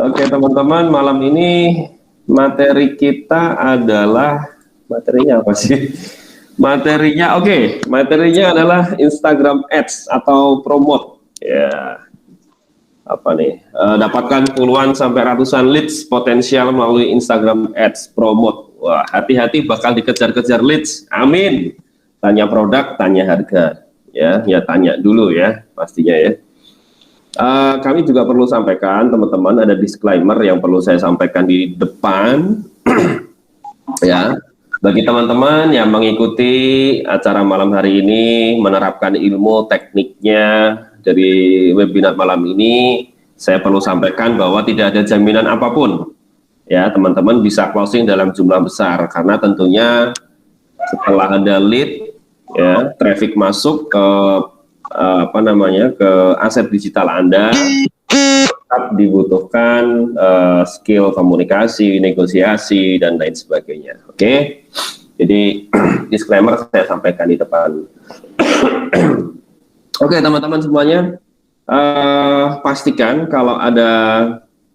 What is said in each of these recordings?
Oke teman-teman, malam ini materi kita adalah materinya apa sih? Materinya adalah Instagram Ads atau promote. Ya, apa nih? Dapatkan puluhan sampai ratusan leads potensial melalui Instagram Ads promote. Wah, hati-hati bakal dikejar-kejar leads. Amin. Tanya produk, tanya harga. Ya tanya dulu ya, pastinya ya. Kami juga perlu sampaikan teman-teman, ada disclaimer yang perlu saya sampaikan di depan ya, bagi teman-teman yang mengikuti acara malam hari ini, menerapkan ilmu tekniknya dari webinar malam ini, saya perlu sampaikan bahwa tidak ada jaminan apapun ya, teman-teman bisa closing dalam jumlah besar karena tentunya setelah ada lead ya, traffic masuk ke ke aset digital Anda, tetap dibutuhkan skill komunikasi, negosiasi, dan lain sebagainya. Oke, jadi disclaimer saya sampaikan di depan. Oke, teman-teman semuanya, pastikan kalau ada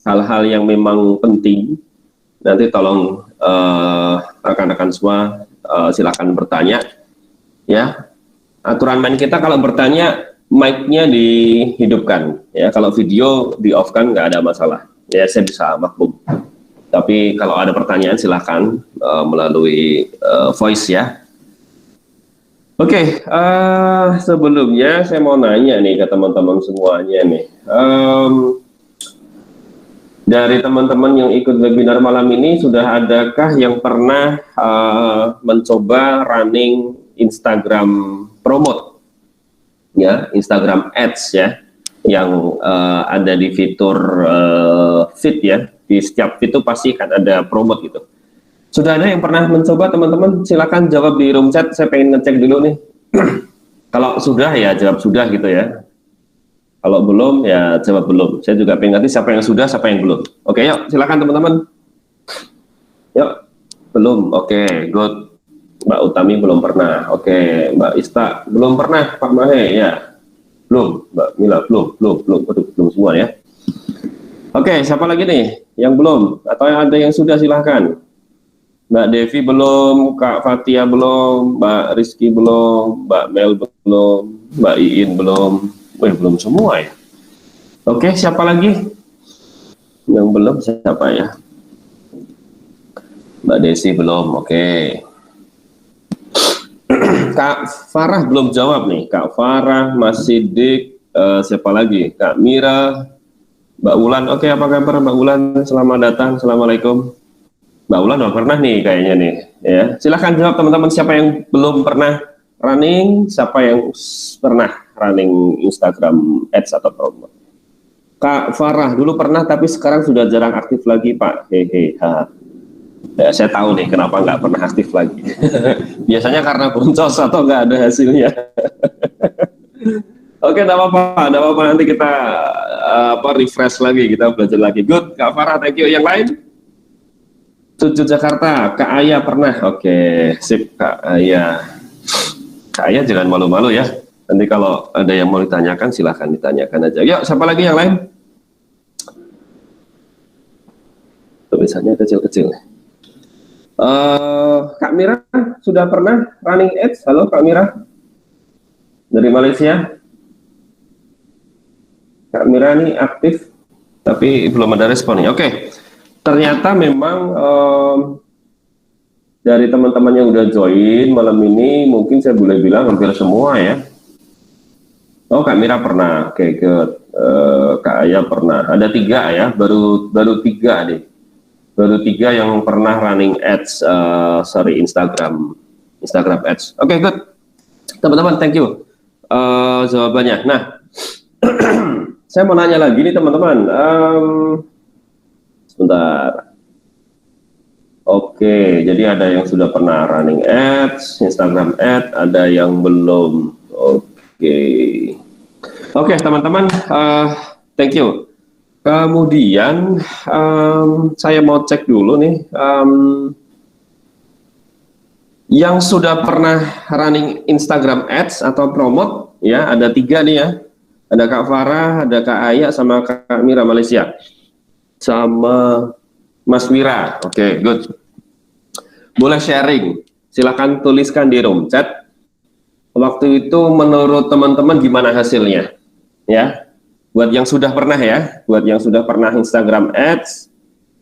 hal-hal yang memang penting, nanti tolong rekan-rekan semua silakan bertanya ya. Aturan main kita kalau bertanya mic-nya dihidupkan ya, kalau video di off kan nggak ada masalah ya, saya bisa maklum. Tapi kalau ada pertanyaan silahkan melalui voice ya. Oke, sebelumnya saya mau nanya nih ke teman-teman semuanya nih, dari teman-teman yang ikut webinar malam ini, sudah adakah yang pernah mencoba running Instagram promote ya, Instagram Ads ya, yang ada di fitur feed ya, di setiap feed itu pasti kan ada promote gitu. Sudah ada yang pernah mencoba teman-teman? Silakan jawab di room chat, saya pengen ngecek dulu nih. Kalau sudah ya jawab sudah gitu ya, kalau belum ya jawab belum. Saya juga pengen ngerti siapa yang sudah, siapa yang belum. Oke, yuk silakan teman-teman. Yuk, belum, oke, good. Mbak Utami belum pernah, oke. Mbak Ista belum pernah, Pak Mahe ya, belum. Mbak Mila belum. Waduh, belum semua ya. Oke, siapa lagi nih yang belum atau yang ada yang sudah, silahkan. Mbak Devi belum, Kak Fatia belum, Mbak Rizky belum, Mbak Mel belum, Mbak Iin belum. Belum semua ya. Oke, siapa lagi yang belum? Siapa ya? Mbak Desi belum, oke. Kak Farah belum jawab nih. Kak Farah, Mas Sidik, siapa lagi? Kak Mira, Mbak Ulan. Oke, apa kabar Mbak Ulan? Selamat datang, assalamualaikum. Mbak Ulan udah pernah nih kayaknya nih. Ya, silahkan jawab teman-teman, siapa yang belum pernah running, siapa yang pernah running Instagram Ads atau promo. Kak Farah dulu pernah tapi sekarang sudah jarang aktif lagi Pak. Hehe. Ya, saya tahu nih kenapa nggak pernah aktif lagi. Biasanya karena boncos atau nggak ada hasilnya. Oke, enggak apa-apa, nanti kita refresh lagi, kita belajar lagi. Good, Kak Farah, thank you. Yang lain? Cucu Jakarta, Kak Aya pernah. Oke, sip Kak Aya. Kak Aya jangan malu-malu ya. Nanti kalau ada yang mau ditanyakan silahkan ditanyakan aja. Yuk, siapa lagi yang lain? Tulisannya kecil-kecil. Kak Mira sudah pernah running ads? Halo Kak Mira dari Malaysia. Kak Mira ini aktif tapi belum ada respon nih. Oke, ternyata memang dari teman-teman yang udah join malam ini mungkin saya boleh bilang hampir semua ya. Oh, Kak Mira pernah, oke, Kak Aya pernah. Ada 3 ya, baru 3 deh. Baru 3 yang pernah running ads, Instagram ads. Oke, good. Teman-teman, thank you jawabannya. Nah, saya mau nanya lagi nih teman-teman. Sebentar. Oke, jadi ada yang sudah pernah running ads, Instagram ads, ada yang belum. Oke, teman-teman, thank you. Kemudian saya mau cek dulu nih, yang sudah pernah running Instagram Ads atau promote ya, ada 3 nih ya, ada Kak Farah, ada Kak Aya, sama Kak Mira Malaysia. sama Mas Wira. Oke, good. Boleh sharing. Silakan tuliskan di room chat. Waktu itu menurut teman-teman gimana hasilnya? Ya. Buat yang sudah pernah ya, buat yang sudah pernah Instagram Ads,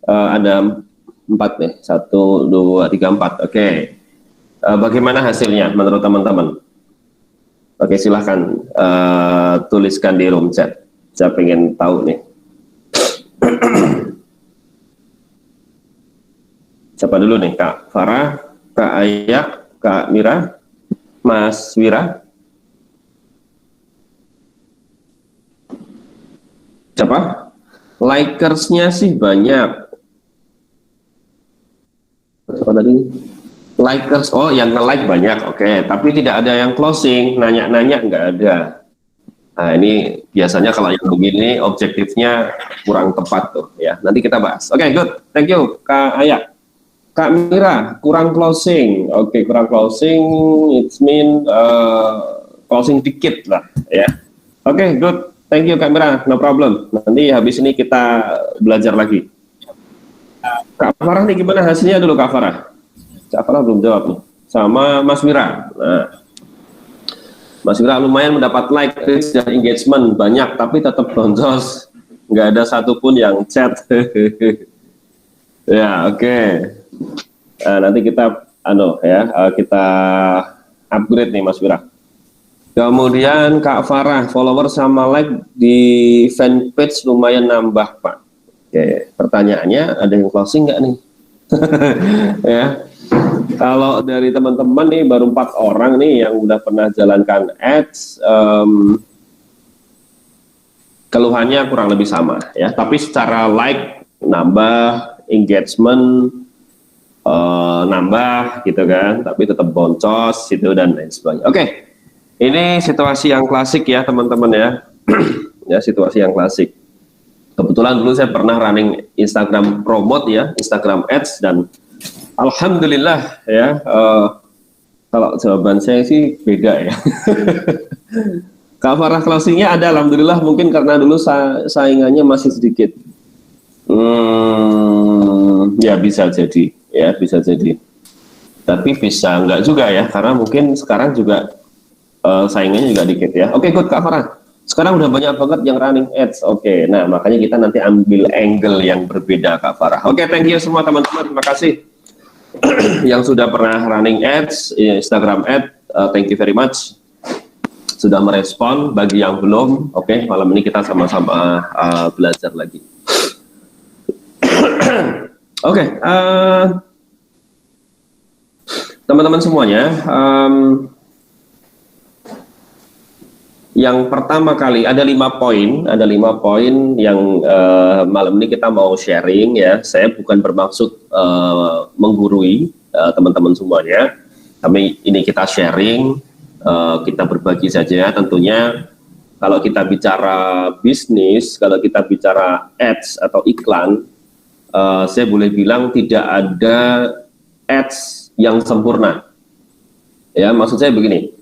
ada 4 nih, 1, 2, 3, 4. Oke. Bagaimana hasilnya menurut teman-teman? Oke, silahkan tuliskan di room chat. Saya pengen tahu nih. Siapa dulu nih? Kak Farah, Kak Ayak, Kak Mira, Mas Wira? Siapa? Likersnya sih banyak. Siapa tadi? Likers, oh yang nge-like banyak, oke. Tapi tidak ada yang closing, nanya-nanya nggak ada. Nah ini biasanya kalau yang begini objektifnya kurang tepat tuh ya. Nanti kita bahas. Oke, good. Thank you, Kak Ayak. Kak Mira, kurang closing. Oke, kurang closing, it mean closing dikit lah ya. Oke, good. Thank you Kak Mira, no problem. Nanti habis ini kita belajar lagi. Kak Farah nih gimana hasilnya dulu Kak Farah? Kak Farah belum jawab nih. Sama Mas Wira. Nah, Mas Wira lumayan mendapat like, reach, dan engagement banyak, tapi tetap boncos. Nggak ada satupun yang chat. Ya, oke. Nanti kita kita upgrade nih Mas Wira. Kemudian Kak Farah, follower sama like di fanpage lumayan nambah Pak. Oke, pertanyaannya ada yang closing nggak nih? Ya, kalau dari teman-teman nih baru 4 orang nih yang udah pernah jalankan ads, keluhannya kurang lebih sama ya. Tapi secara like nambah, engagement nambah gitu kan, tapi tetap boncos itu dan lain sebagainya. Oke. Ini situasi yang klasik ya teman-teman ya. Ya, situasi yang klasik. Kebetulan dulu saya pernah running Instagram promote ya, Instagram ads, dan alhamdulillah ya, kalau jawaban saya sih beda ya. Kak Farah, closingnya ada alhamdulillah, mungkin karena dulu saingannya masih sedikit. Ya bisa jadi ya, bisa jadi. Tapi bisa enggak juga ya, karena mungkin sekarang juga saingannya juga dikit ya. Oke, good Kak Farah. Sekarang udah banyak banget yang running ads. Oke, nah makanya kita nanti ambil angle yang berbeda Kak Farah. Oke, thank you semua teman-teman. Terima kasih yang sudah pernah running ads, Instagram ad. Thank you very much. Sudah merespon. Bagi yang belum, oke, malam ini kita sama-sama belajar lagi. Oke, teman-teman semuanya. Yang pertama kali ada 5 poin yang malam ini kita mau sharing ya. Saya bukan bermaksud menggurui teman-teman semuanya, tapi ini kita sharing, kita berbagi saja. Tentunya kalau kita bicara bisnis, kalau kita bicara ads atau iklan, saya boleh bilang tidak ada ads yang sempurna. Ya, maksud saya begini.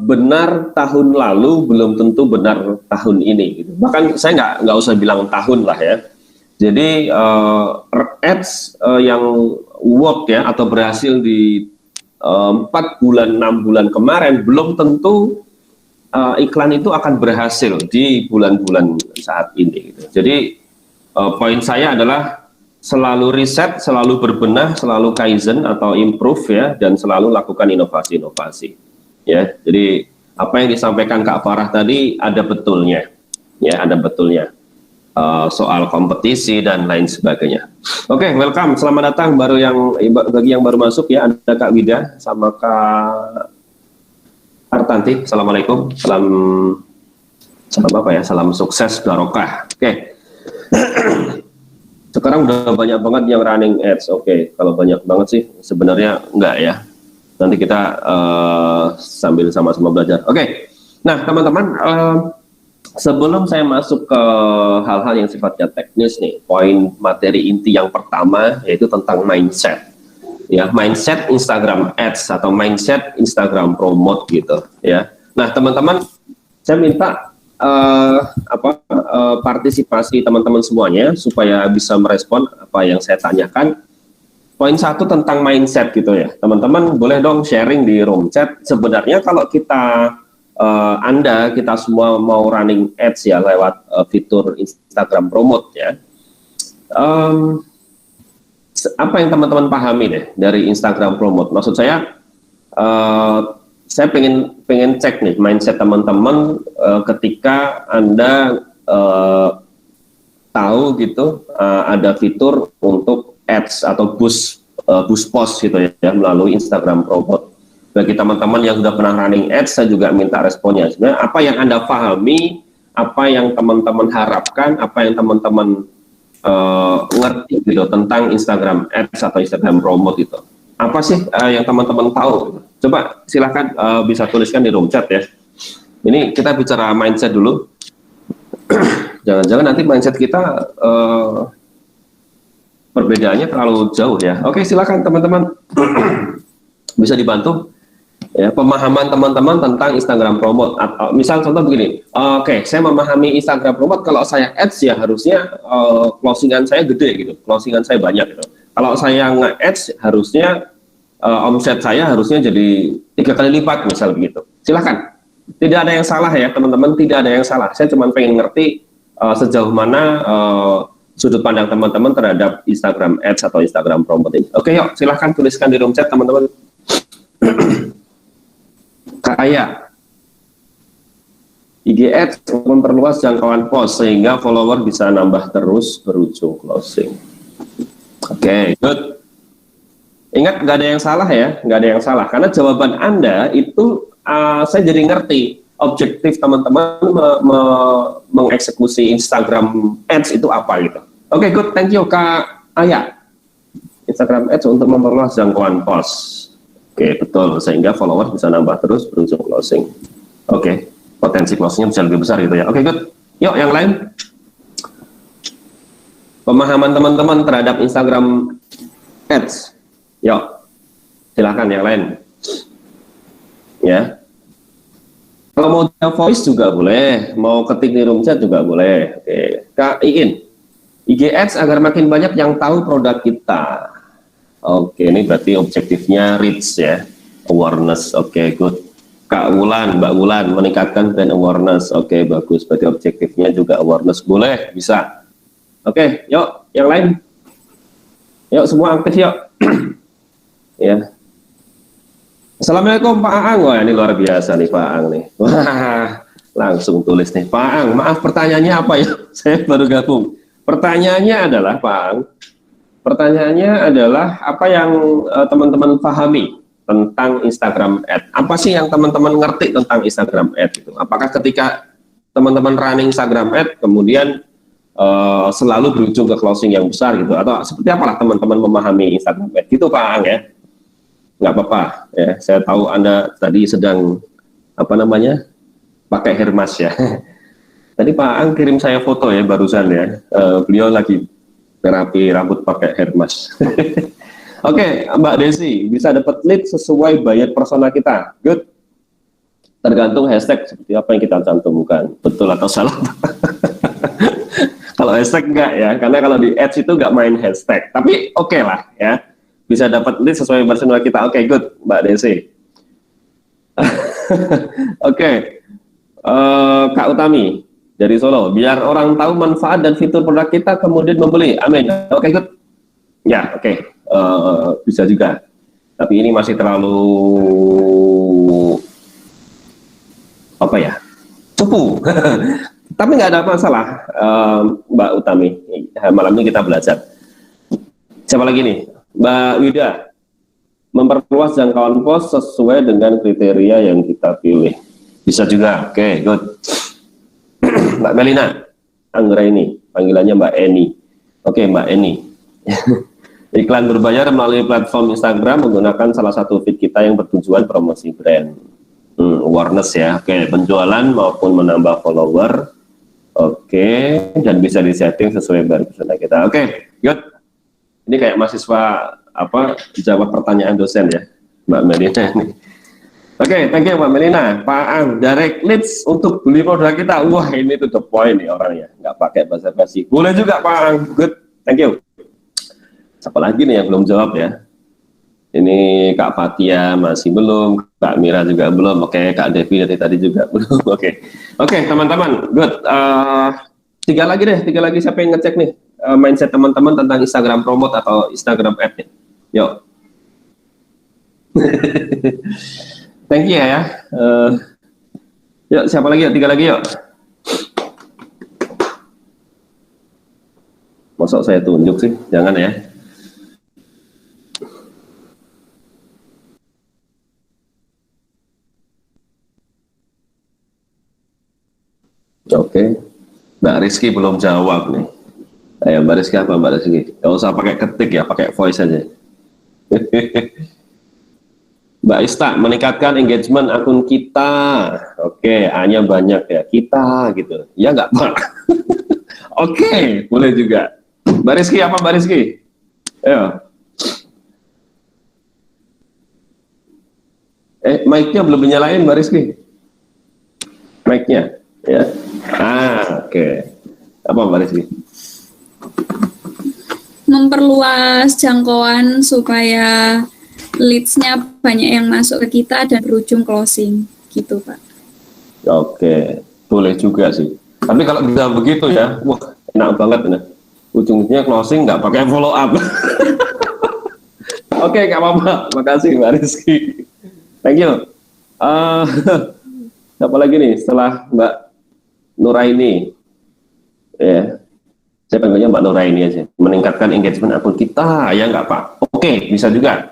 Benar tahun lalu belum tentu benar tahun ini gitu. Bahkan saya nggak usah bilang tahun lah ya. Jadi ads yang work ya atau berhasil di 4 bulan 6 bulan kemarin belum tentu iklan itu akan berhasil di bulan-bulan saat ini gitu. Jadi poin saya adalah selalu riset, selalu berbenah, selalu kaizen atau improve ya, dan selalu lakukan inovasi-inovasi. Ya, jadi apa yang disampaikan Kak Farah tadi ada betulnya, ya ada betulnya soal kompetisi dan lain sebagainya. Oke, welcome, selamat datang bagi yang baru masuk ya, ada Kak Wida sama Kak Artanti. Assalamualaikum, salam apa ya, salam sukses barokah. Oke. Sekarang udah banyak banget yang running ads. Oke, kalau banyak banget sih sebenarnya enggak ya. Nanti kita sambil sama-sama belajar. Oke, nah teman-teman, sebelum saya masuk ke hal-hal yang sifatnya teknis nih, poin materi inti yang pertama yaitu tentang mindset. Ya, mindset Instagram Ads atau mindset Instagram Promote gitu. Ya, nah teman-teman, saya minta partisipasi teman-teman semuanya supaya bisa merespon apa yang saya tanyakan. Poin satu tentang mindset gitu ya, teman-teman boleh dong sharing di room chat. Sebenarnya kalau kita kita semua mau running ads ya lewat fitur Instagram Promote ya, apa yang teman-teman pahami deh dari Instagram Promote? Maksud saya pengen cek nih mindset teman-teman ketika Anda tahu gitu ada fitur untuk ads atau boost post gitu ya melalui Instagram Promote. Bagi teman-teman yang sudah pernah running ads, saya juga minta responnya. Sebenarnya apa yang Anda pahami, apa yang teman-teman harapkan, apa yang teman-teman ngerti gitu tentang Instagram ads atau Instagram Promote itu. Apa sih yang teman-teman tahu? Coba silahkan bisa tuliskan di room chat ya. Ini kita bicara mindset dulu. Jangan-jangan nanti mindset kita perbedaannya terlalu jauh ya. Oke, silakan teman-teman bisa dibantu ya pemahaman teman-teman tentang Instagram Promote. Atau misal contoh begini, oke, saya memahami Instagram Promote, kalau saya ads ya harusnya closingan saya gede gitu, closingan saya banyak gitu. Kalau saya nge-ads harusnya omset saya harusnya jadi 3 kali lipat misal begitu. Silakan, tidak ada yang salah ya teman-teman, tidak ada yang salah. Saya cuma pengen ngerti sejauh mana sudut pandang teman-teman terhadap Instagram ads atau Instagram Promote ini. Oke, yuk silahkan tuliskan di room chat teman-teman. Kayak IG Ads memperluas jangkauan post sehingga follower bisa nambah terus berujung closing. Oke, good. Ingat, nggak ada yang salah ya, nggak ada yang salah. Karena jawaban Anda itu saya jadi ngerti objektif teman-teman mengeksekusi Instagram Ads itu apa gitu. Oke, good, thank you Kak Aya. Instagram Ads untuk memperluas jangkauan post. Oke, betul, sehingga followers bisa nambah terus berujung closing. Oke, potensi closingnya bisa lebih besar gitu ya. Oke, good. Yuk, yang lain. Pemahaman teman-teman terhadap Instagram Ads. Yuk, silakan yang lain. Ya. Kalau mau voice juga boleh, mau ketik di room chat juga boleh. Oke, Kak Iin. IG Ads agar makin banyak yang tahu produk kita. Oke, ini berarti objektifnya reach ya, awareness. Oke, good. Kak Wulan, Mbak Wulan, meningkatkan brand awareness. Oke, bagus. Berarti objektifnya juga awareness. Boleh, bisa. Oke, yuk, yang lain. Yuk, semua aktif yuk. Ya. Assalamualaikum Pak Aang. Wah, ini luar biasa nih Pak Aang nih. Wah, langsung tulis nih. Pak Aang, maaf pertanyaannya apa ya? Saya baru gabung. Pertanyaannya adalah Pak Aang, pertanyaannya adalah apa yang teman-teman pahami tentang Instagram Ad? Apa sih yang teman-teman ngerti tentang Instagram Ad itu? Apakah ketika teman-teman running Instagram Ad kemudian selalu berujung ke closing yang besar gitu? Atau seperti apalah teman-teman memahami Instagram Ad? Gitu Pak Ang ya? Nggak apa-apa ya. Saya tahu Anda tadi sedang apa namanya pakai Hermas ya. Tadi Pak Ang kirim saya foto ya barusan ya. Beliau lagi terapi rambut pakai Hermas. Oke, Mbak Desi, bisa dapat lead sesuai budget persona kita. Good. Tergantung hashtag seperti apa yang kita cantumkan. Betul atau salah? Kalau hashtag enggak ya, karena kalau di ads itu enggak main hashtag. Tapi oke lah ya, bisa dapat lead sesuai persona kita. Oke, good, Mbak Desi. Oke, Kak Utami dari Solo, biar orang tahu manfaat dan fitur produk kita kemudian membeli. Amin. Oke, good. Ya, oke. Bisa juga, tapi ini masih terlalu apa ya, cupu. Tapi nggak ada masalah, Mbak Utami. Malam ini kita belajar. Siapa lagi nih, Mbak Wida? Memperluas jangkauan pos sesuai dengan kriteria yang kita pilih. Bisa juga. Oke, good. Mbak Melina Anggraini, panggilannya Mbak Eni. Oke, Mbak Eni. Iklan berbayar melalui platform Instagram menggunakan salah satu feed kita yang bertujuan promosi brand. Awareness ya. Oke, penjualan maupun menambah follower. Oke, dan bisa disetting sesuai bahan persona kita. Oke, good. Ini kayak mahasiswa apa jawab pertanyaan dosen ya, Mbak Melina ini. Oke, thank you Mbak Melina. Pak Ang, direct leads untuk beli produk kita. Wah, ini tuh the point nih orangnya. Nggak pakai basa-basi. Boleh juga Pak Ang. Good, thank you. Siapa lagi nih yang belum jawab ya? Ini Kak Fatia masih belum, Kak Mira juga belum. Oke, Kak Devi dari tadi juga belum. Oke, teman-teman, good. Tiga lagi siapa yang ngecek nih mindset teman-teman tentang Instagram promote atau Instagram ad nih? Yuk. Thank you ya. Yuk, siapa lagi yuk? Tiga lagi yuk. Masuk saya tunjuk sih, jangan ya. Oke, Mbak Rizky belum jawab nih. Ayo Mbak Rizky apa Mbak Rizky? Gak usah pakai ketik ya, pakai voice aja. Mbak Ista, meningkatkan engagement akun kita. Oke, A-nya banyak ya, kita gitu. Ya nggak Pak? Oke, boleh juga. Mbak Rizky apa Mbak Rizky? Ayo. Mic-nya belum dinyalain Mbak Rizky. Mic-nya, ya. Oke. Apa Mbak Rizky? Memperluas jangkauan supaya leads-nya banyak yang masuk ke kita dan berujung closing, gitu Pak. Oke, boleh juga sih. Tapi kalau bisa begitu ya, wah enak banget nih. Ujungnya closing nggak pakai follow up. Oke, nggak apa-apa. Makasih Mbak Rizky. Thank you. Siapa lagi nih setelah Mbak Nuraini? Ya, saya panggilnya Mbak Nuraini aja. Meningkatkan engagement akun kita, ya nggak Pak? Oke, bisa juga.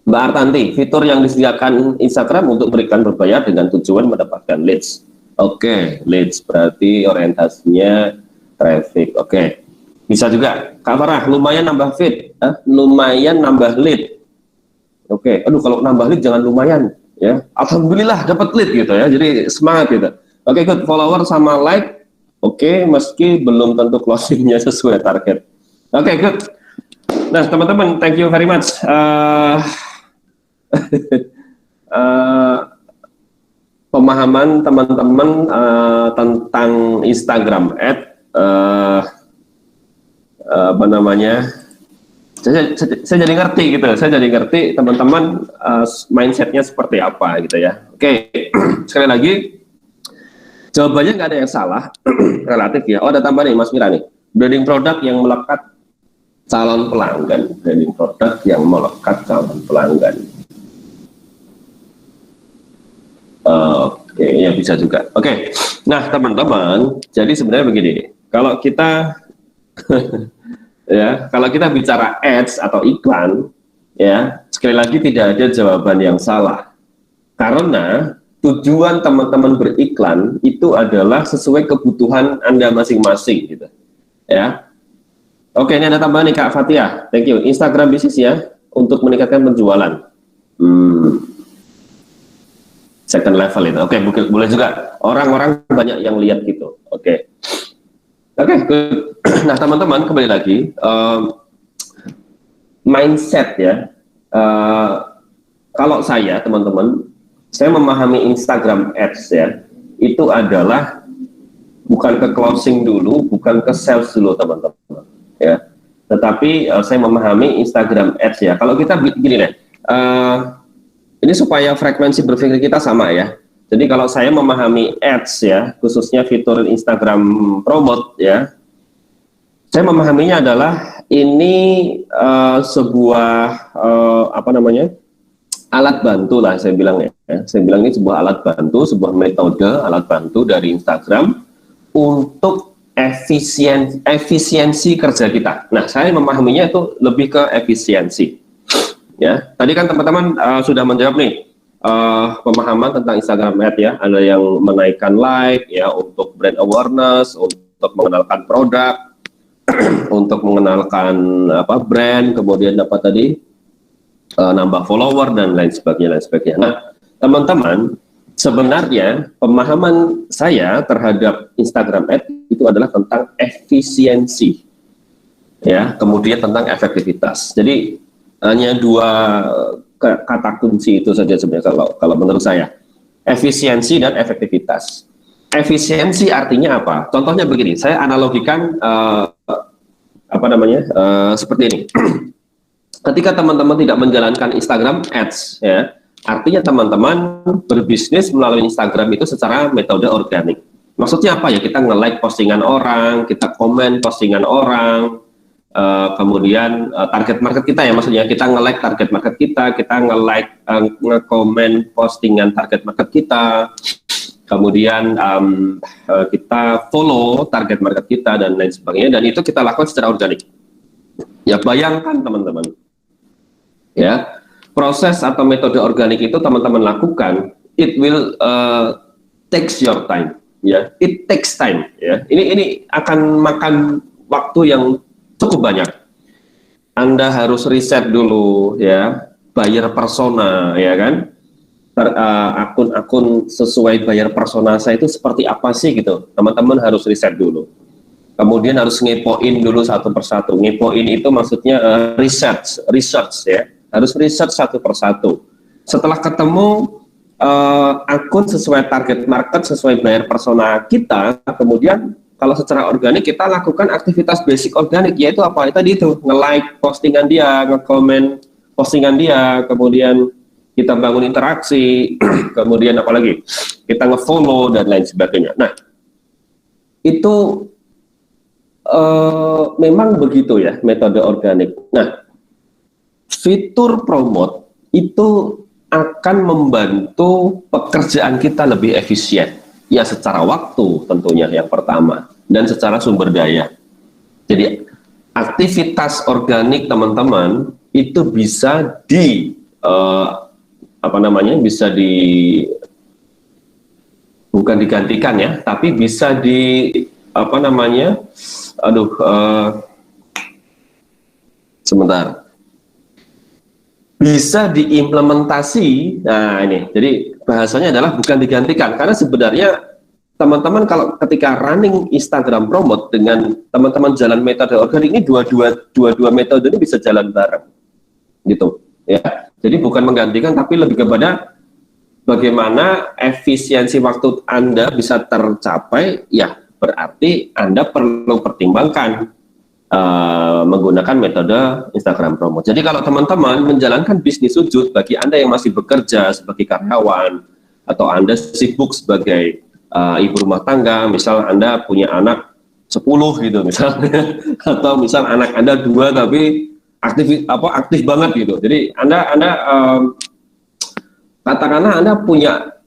Mbak Artanti, fitur yang disediakan Instagram untuk berikan berbayar dengan tujuan mendapatkan leads. Oke, leads berarti orientasinya traffic. Oke, bisa juga. Kak Farah, lumayan nambah feed, lumayan nambah lead. Oke, aduh kalau nambah lead jangan lumayan, ya. Alhamdulillah dapat lead gitu ya, jadi semangat gitu. Oke, good, follower sama like. Oke, meski belum tentu closingnya sesuai target. Oke, good. Nah, teman-teman, thank you very much. Pemahaman teman-teman tentang Instagram ad, apa namanya? Saya jadi ngerti gitu. Saya jadi ngerti teman-teman mindsetnya seperti apa gitu ya. Oke, sekali lagi jawabannya nggak ada yang salah, relatif ya. Oh, ada tambah nih Mas Mira nih. Branding produk yang melekat calon pelanggan. Branding produk yang melekat calon pelanggan. Oke, ya bisa juga. Oke, nah teman-teman, jadi sebenarnya begini, kalau kita ya, kalau kita bicara ads atau iklan, ya sekali lagi tidak ada jawaban yang salah, karena tujuan teman-teman beriklan itu adalah sesuai kebutuhan Anda masing-masing, gitu. Ya, oke, ini ada tambahan nih Kak Fatia, thank you. Instagram bisnis ya untuk meningkatkan penjualan. Second level itu, oke, boleh juga. Orang-orang banyak yang lihat gitu, oke. Oke, good. Nah teman-teman kembali lagi, mindset ya. Kalau saya teman-teman, saya memahami Instagram Ads ya, itu adalah bukan ke closing dulu, bukan ke sales dulu teman-teman, ya. Tetapi saya memahami Instagram Ads ya. Kalau kita gini deh. Ini supaya frekuensi berpikir kita sama ya. Jadi kalau saya memahami ads ya, khususnya fitur Instagram promote ya, saya memahaminya adalah ini sebuah apa namanya, alat bantu lah saya bilang ya. Saya bilang ini sebuah alat bantu, sebuah metode alat bantu dari Instagram untuk efisiensi kerja kita. Nah, saya memahaminya itu lebih ke efisiensi. Ya, tadi kan teman-teman sudah menjawab nih pemahaman tentang Instagram Ad ya. Ada yang menaikkan like ya untuk brand awareness, untuk mengenalkan produk, untuk mengenalkan brand, kemudian dapat tadi nambah follower dan lain sebagainya. Nah, teman-teman, sebenarnya pemahaman saya terhadap Instagram Ad itu adalah tentang efisiensi, ya, kemudian tentang efektivitas. Jadi hanya dua kata kunci itu saja sebenarnya kalau menurut saya. Efisiensi dan efektivitas. Efisiensi artinya apa? Contohnya begini, saya analogikan seperti ini. Ketika teman-teman tidak menjalankan Instagram Ads, ya, artinya teman-teman berbisnis melalui Instagram itu secara metode organik. Maksudnya apa ya? Kita nge-like postingan orang, kita komen postingan orang, kemudian target market kita ya, maksudnya kita nge-like target market kita nge-like, nge-komen postingan target market kita, kemudian kita follow target market kita dan lain sebagainya, dan itu kita lakukan secara organik. Ya bayangkan teman-teman, ya proses atau metode organik itu teman-teman lakukan, it will takes your time, ya, it takes time, ya. Ini akan makan waktu yang cukup banyak. Anda harus riset dulu, ya, buyer persona, ya kan, akun-akun sesuai buyer persona saya itu seperti apa sih gitu. Teman-teman harus riset dulu. Kemudian harus ngepoin dulu satu persatu. Ngepoin itu maksudnya research, ya. Harus riset satu persatu. Setelah ketemu akun sesuai target market, sesuai buyer persona kita, kemudian kalau secara organik kita lakukan aktivitas basic organik, yaitu apa? Tadi itu, nge-like postingan dia, nge-comment postingan dia, kemudian kita bangun interaksi, kemudian apalagi kita nge-follow dan lain sebagainya. Nah, itu memang begitu ya metode organik. Nah, fitur promote itu akan membantu pekerjaan kita lebih efisien. Ya, secara waktu tentunya yang pertama, dan secara sumber daya. Jadi aktivitas organik teman-teman itu bisa bukan digantikan ya, tapi bisa bisa diimplementasi. Nah ini, jadi bahasanya adalah bukan digantikan, karena sebenarnya teman-teman kalau ketika running Instagram promote dengan teman-teman jalan metode organik ini, dua metode ini bisa jalan bareng, gitu ya. Jadi bukan menggantikan, tapi lebih kepada bagaimana efisiensi waktu Anda bisa tercapai. Ya berarti Anda perlu pertimbangkan menggunakan metode Instagram promote. Jadi kalau teman-teman menjalankan bisnis sujud, bagi Anda yang masih bekerja sebagai karyawan, atau Anda sibuk sebagai ibu rumah tangga, misal Anda punya anak 10 gitu misalnya, atau misal anak Anda 2 tapi aktif banget gitu. Jadi Anda katakanlah Anda punya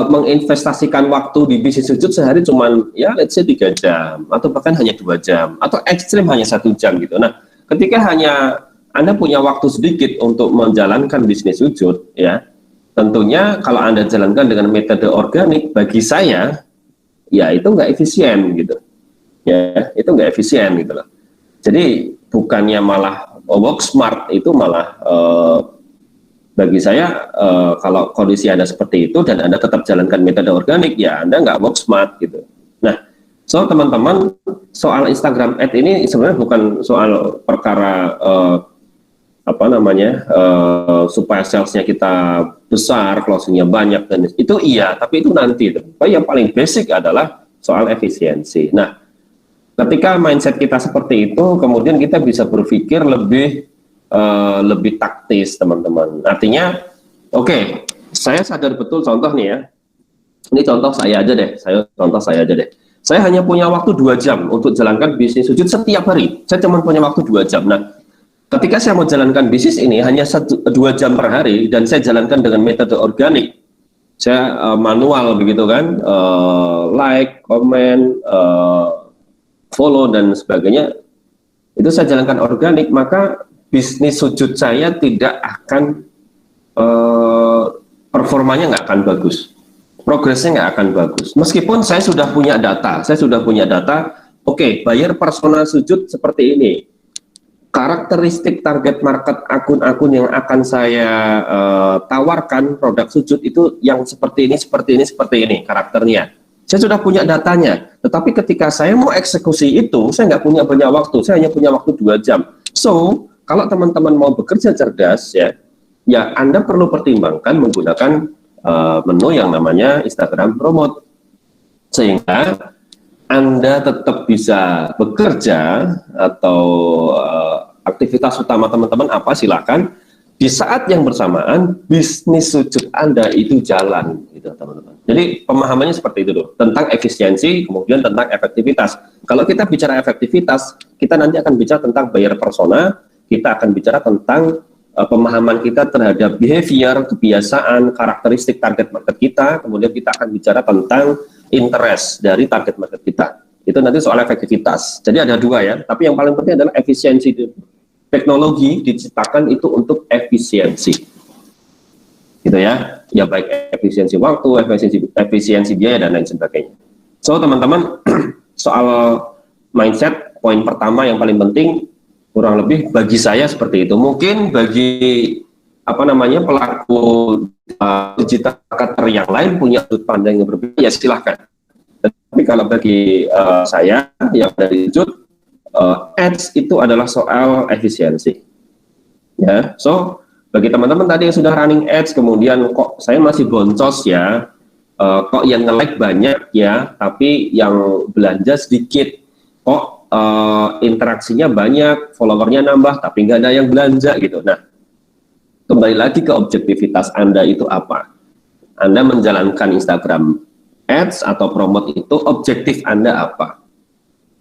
menginvestasikan waktu di bisnis sujud sehari cuman ya let's say 3 jam, atau bahkan hanya 2 jam, atau ekstrim hanya 1 jam gitu. Nah, ketika hanya Anda punya waktu sedikit untuk menjalankan bisnis sujud, ya tentunya kalau Anda jalankan dengan metode organik, bagi saya ya itu nggak efisien gitu. Ya, itu nggak efisien gitu loh. Jadi bukannya malah work smart, itu malah bagi saya kalau kondisi Anda seperti itu dan Anda tetap jalankan metode organik, ya Anda nggak work smart gitu. Nah, teman-teman, soal Instagram Ad ini sebenarnya bukan soal perkara supaya salesnya kita besar, closingnya banyak, dan itu iya, tapi itu nanti. Tapi yang paling basic adalah soal efisiensi. Nah, ketika mindset kita seperti itu, kemudian kita bisa berpikir lebih taktis, teman-teman. Artinya, oke, saya sadar betul, contoh nih ya, ini contoh saya aja deh, saya hanya punya waktu 2 jam untuk jalankan bisnis sujud setiap hari. Saya cuma punya waktu 2 jam. Nah, ketika saya mau jalankan bisnis ini hanya 2 jam per hari, dan saya jalankan dengan metode organik, saya manual begitu kan, like, comment, follow dan sebagainya, itu saya jalankan organik, maka bisnis sujud saya tidak akan performanya nggak akan bagus, progresnya nggak akan bagus. Meskipun saya sudah punya data, oke, buyer persona sujud seperti ini, karakteristik target market akun-akun yang akan saya tawarkan produk sujud itu yang seperti ini karakternya. Saya sudah punya datanya, tetapi ketika saya mau eksekusi itu, saya nggak punya banyak waktu, saya hanya punya waktu 2 jam. So, kalau teman-teman mau bekerja cerdas, ya, ya Anda perlu pertimbangkan menggunakan menu yang namanya Instagram Promote, sehingga Anda tetap bisa bekerja atau aktivitas utama teman-teman apa silakan, di saat yang bersamaan bisnis sujud Anda itu jalan gitu teman-teman. Jadi pemahamannya seperti itu loh, tentang efisiensi, kemudian tentang efektivitas. Kalau kita bicara efektivitas, kita nanti akan bicara tentang buyer persona, kita akan bicara tentang pemahaman kita terhadap behavior, kebiasaan, karakteristik target market kita, kemudian kita akan bicara tentang interest dari target market kita. Itu nanti soal efektivitas. Jadi ada dua ya, tapi yang paling penting adalah efisiensi. Teknologi diciptakan itu untuk efisiensi, gitu ya. Ya baik efisiensi waktu, efisiensi biaya dan lain sebagainya. So teman-teman, soal mindset, poin pertama yang paling penting kurang lebih bagi saya seperti itu. Mungkin bagi pelaku digital marketer yang lain punya sudut pandang yang berbeda, ya silahkan. Tapi kalau bagi saya yang dari sudut ads itu adalah soal efisiensi. Ya, so bagi teman-teman tadi yang sudah running ads, kemudian kok saya masih boncos ya, kok yang nge-like banyak ya, tapi yang belanja sedikit, kok interaksinya banyak, followernya nambah, tapi nggak ada yang belanja gitu. Nah, kembali lagi ke objektivitas Anda itu apa? Anda menjalankan Instagram Ads atau promote itu objektif Anda apa?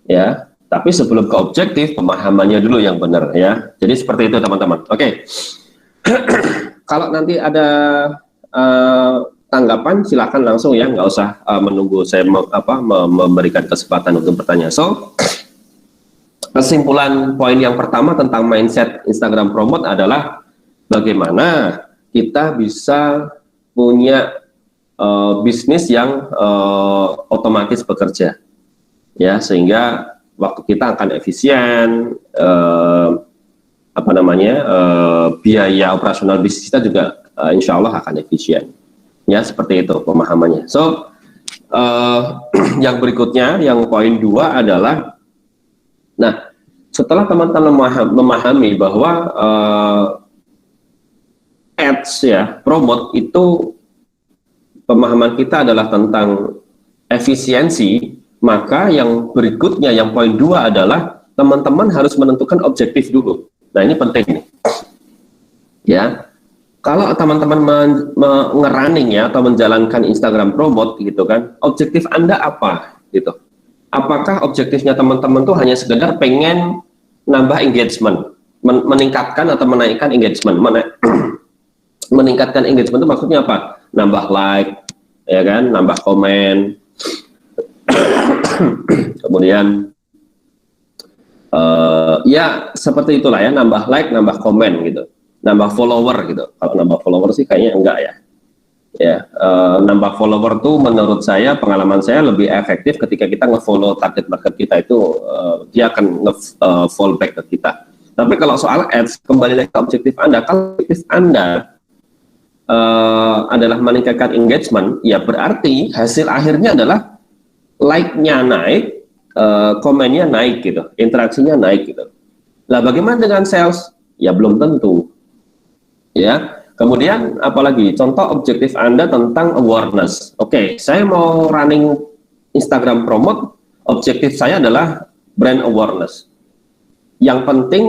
Ya, tapi sebelum ke objektif, pemahamannya dulu yang benar ya. Jadi seperti itu teman-teman. Oke. Kalau nanti ada tanggapan, silakan langsung ya, nggak usah menunggu saya memberikan kesempatan untuk bertanya. So, kesimpulan poin yang pertama tentang mindset Instagram Promote adalah bagaimana kita bisa punya bisnis yang otomatis bekerja, ya, sehingga waktu kita akan efisien, biaya operasional bisnis kita juga insya Allah akan efisien, ya, seperti itu pemahamannya. So yang berikutnya, yang poin 2 adalah, nah, setelah teman-teman memahami bahwa ads ya, promote itu pemahaman kita adalah tentang efisiensi, maka yang berikutnya, yang poin 2 adalah teman-teman harus menentukan objektif dulu. Nah, ini penting nih. Ya, kalau teman-teman ngerunning ya atau menjalankan Instagram Promote gitu kan, objektif Anda apa gitu? Apakah objektifnya teman-teman tuh hanya sekedar pengen nambah engagement, meningkatkan atau menaikkan engagement? Meningkatkan engagement itu maksudnya apa? Nambah like, ya kan, nambah komen, kemudian ya seperti itulah ya, nambah like, nambah komen gitu, nambah follower gitu. Kalau nambah follower sih kayaknya enggak ya. Ya, nambah follower tuh menurut saya, pengalaman saya, lebih efektif ketika kita nge-follow target market kita itu, dia akan nge-follow back ke kita. Tapi kalau soal ads, kembali lagi ke objektif Anda. Kalau objektif Anda adalah meningkatkan engagement, ya berarti hasil akhirnya adalah like-nya naik, komennya naik gitu, interaksinya naik gitu. Nah, bagaimana dengan sales? Ya belum tentu. Ya. Kemudian apalagi contoh objektif Anda tentang awareness. Oke, saya mau running Instagram Promote, objektif saya adalah brand awareness. Yang penting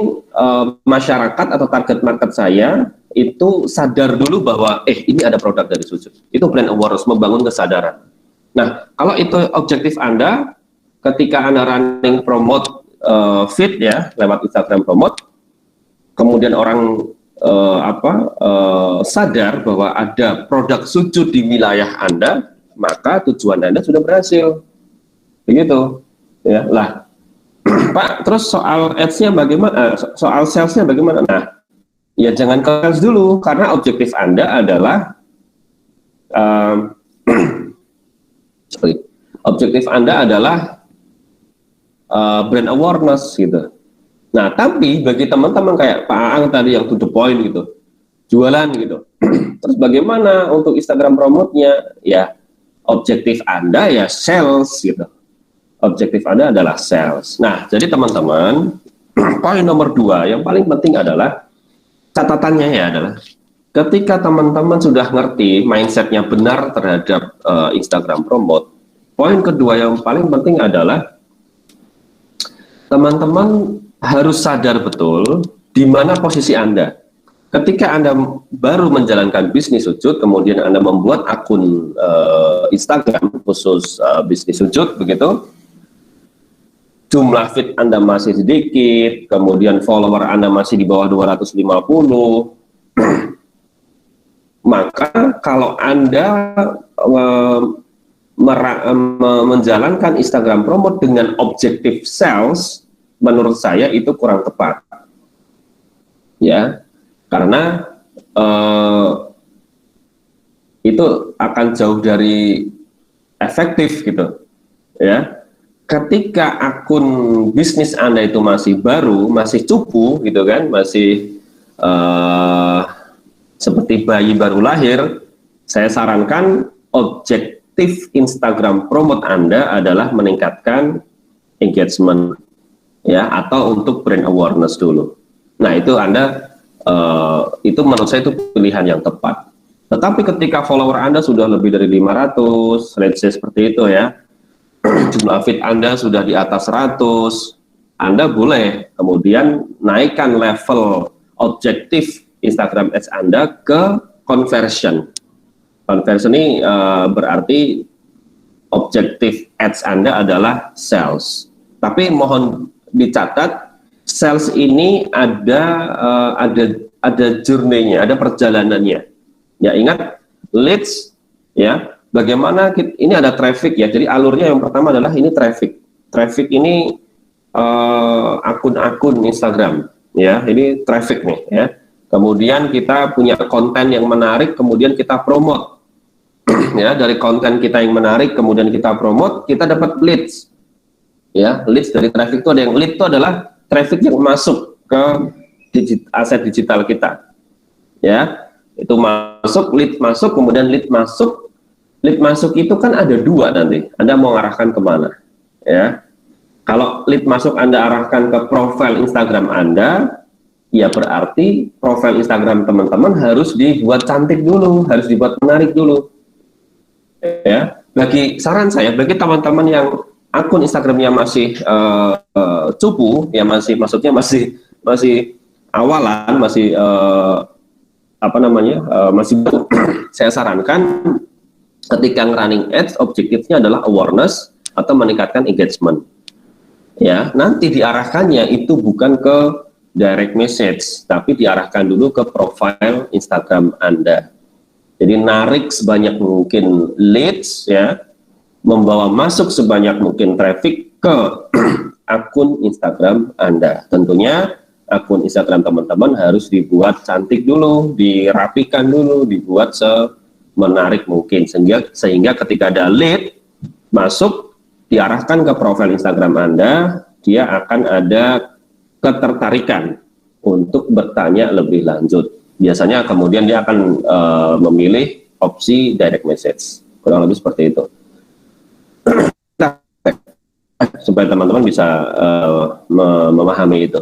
masyarakat atau target market saya itu sadar dulu bahwa ini ada produk dari Sujud. Itu brand awareness, membangun kesadaran. Nah, kalau itu objektif Anda ketika Anda running promote feed ya lewat Instagram Promote, kemudian orang sadar bahwa ada produk Sujud di wilayah Anda, maka tujuan Anda sudah berhasil. Begitu. Ya, lah. Pak, terus soal ads-nya bagaimana? Soal sales-nya bagaimana? Nah, ya jangan ke sales dulu, karena objektif Anda adalah objektif Anda adalah brand awareness gitu. Nah, tapi bagi teman-teman kayak Pak Aang tadi yang to the point gitu, jualan gitu. Terus bagaimana untuk Instagram promote-nya? Ya, objektif Anda ya sales gitu. Objektif Anda adalah sales. Nah, jadi teman-teman, poin nomor 2 yang paling penting adalah catatannya ya adalah ketika teman-teman sudah ngerti mindsetnya benar terhadap Instagram promote, poin kedua yang paling penting adalah teman-teman harus sadar betul di mana posisi Anda. Ketika Anda baru menjalankan bisnis sujud, kemudian Anda membuat akun Instagram khusus bisnis sujud, begitu, jumlah feed Anda masih sedikit, kemudian follower Anda masih di bawah 250, maka kalau Anda menjalankan Instagram promote dengan objektif sales, menurut saya itu kurang tepat. Ya, karena itu akan jauh dari efektif gitu. Ya, ketika akun bisnis Anda itu masih baru, masih cupu gitu kan, masih seperti bayi baru lahir, saya sarankan objektif Instagram promote Anda adalah meningkatkan engagement, ya, atau untuk brand awareness dulu. Nah, itu Anda itu menurut saya itu pilihan yang tepat. Tetapi ketika follower Anda sudah lebih dari 500, let's say seperti itu ya, jumlah feed Anda sudah di atas 100, Anda boleh kemudian naikkan level objektif Instagram Ads Anda ke conversion. Conversion ini berarti objektif Ads Anda adalah sales. Tapi mohon dicatat, sales ini ada journey-nya, ada perjalanannya. Ya, ingat leads, ya. Bagaimana ini ada traffic ya. Jadi alurnya yang pertama adalah ini traffic. Traffic ini akun-akun Instagram, ya. Ini traffic nih, ya. Kemudian kita punya konten yang menarik, kemudian kita promote. Ya, dari konten kita yang menarik, kemudian kita promote, kita dapat leads. Ya, leads dari traffic itu ada yang lead itu adalah traffic yang masuk ke aset digital kita. Ya, itu masuk, lead masuk, kemudian lead masuk. Lead masuk itu kan ada dua nanti. Anda mau arahkan kemana? Ya, kalau lead masuk Anda arahkan ke profil Instagram Anda, ya berarti profil Instagram teman-teman harus dibuat cantik dulu, harus dibuat menarik dulu. Ya, bagi saran saya, bagi teman-teman yang akun Instagramnya masih cupu, ya maksudnya masih awalan, masih masih baru, saya sarankan ketika running ads objektifnya adalah awareness atau meningkatkan engagement. Ya, nanti diarahkannya itu bukan ke direct message, tapi diarahkan dulu ke profile Instagram Anda. Jadi narik sebanyak mungkin leads, ya, membawa masuk sebanyak mungkin traffic ke akun Instagram Anda. Tentunya akun Instagram teman-teman harus dibuat cantik dulu, dirapikan dulu, dibuat semenarik mungkin, sehingga ketika ada lead masuk, diarahkan ke profil Instagram Anda, dia akan ada ketertarikan untuk bertanya lebih lanjut. Biasanya kemudian dia akan memilih opsi direct message, kurang lebih seperti itu. Supaya teman-teman bisa memahami itu.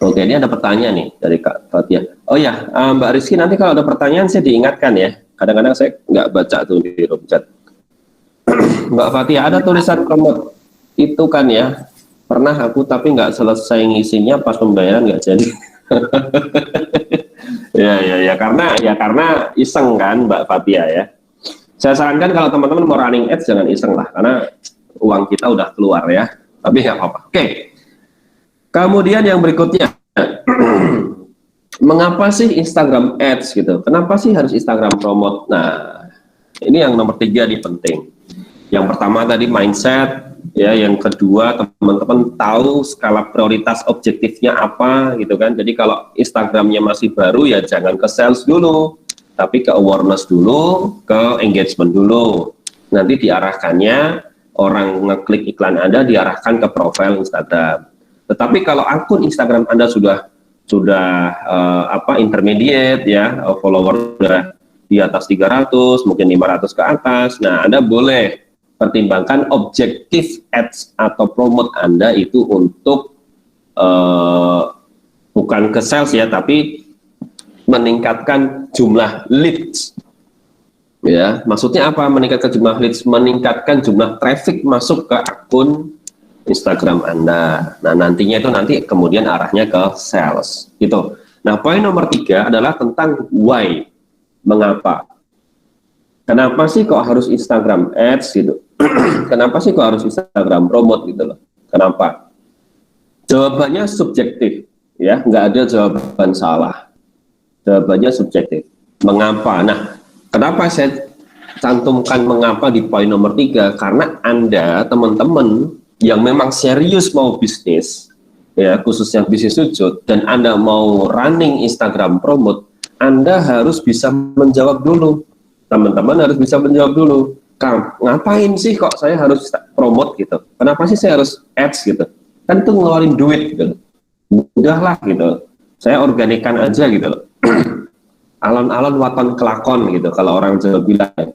Oke, ini ada pertanyaan nih dari Kak Fatia. Oh ya, Mbak Rizky, nanti kalau ada pertanyaan saya diingatkan ya. Kadang-kadang saya nggak baca tuh di room chat. Mbak Fatia, ada tulisan promote itu kan ya. Pernah aku tapi nggak selesai ngisinya, pas pembayaran nggak jadi. ya karena iseng kan Mbak Fatia ya. Saya sarankan kalau teman-teman mau running ads jangan iseng lah, karena uang kita udah keluar ya. Tapi nggak apa-apa. Oke. Kemudian yang berikutnya, mengapa sih Instagram Ads gitu? Kenapa sih harus Instagram Promote? Nah, ini yang nomor 3 nih penting. Yang pertama tadi mindset, ya. Yang kedua teman-teman tahu skala prioritas objektifnya apa gitu kan. Jadi kalau Instagramnya masih baru ya jangan ke sales dulu, tapi ke awareness dulu, ke engagement dulu. Nanti diarahkannya orang ngeklik iklan Anda diarahkan ke profil Instagram. Tetapi kalau akun Instagram Anda sudah intermediate ya, follower sudah di atas 300, mungkin 500 ke atas, nah Anda boleh pertimbangkan objektif ads atau promote Anda itu untuk bukan ke sales ya, tapi meningkatkan jumlah leads. Ya, maksudnya apa meningkatkan jumlah leads? Meningkatkan jumlah traffic masuk ke akun Instagram Anda. Nah, nantinya itu nanti kemudian arahnya ke sales. Gitu. Nah, poin nomor 3 adalah tentang why. Mengapa? Kenapa sih kok harus Instagram Ads gitu? Kenapa sih kok harus Instagram Promote gitu loh? Kenapa? Jawabannya subjektif, ya, nggak ada jawaban salah. Jawabannya subjektif. Mengapa? Nah, kenapa saya cantumkan mengapa di poin nomor 3? Karena Anda, teman-teman yang memang serius mau bisnis, ya, khususnya bisnis sujud, dan Anda mau running Instagram Promote, Anda harus bisa menjawab dulu. Teman-teman harus bisa menjawab dulu. Kang, ngapain sih kok saya harus promote gitu? Kenapa sih saya harus ads gitu? Kan itu ngeluarin duit gitu. Udahlah gitu. Saya organikan aja gitu loh. Alon-alon waton kelakon gitu kalau orang Jawa bilang.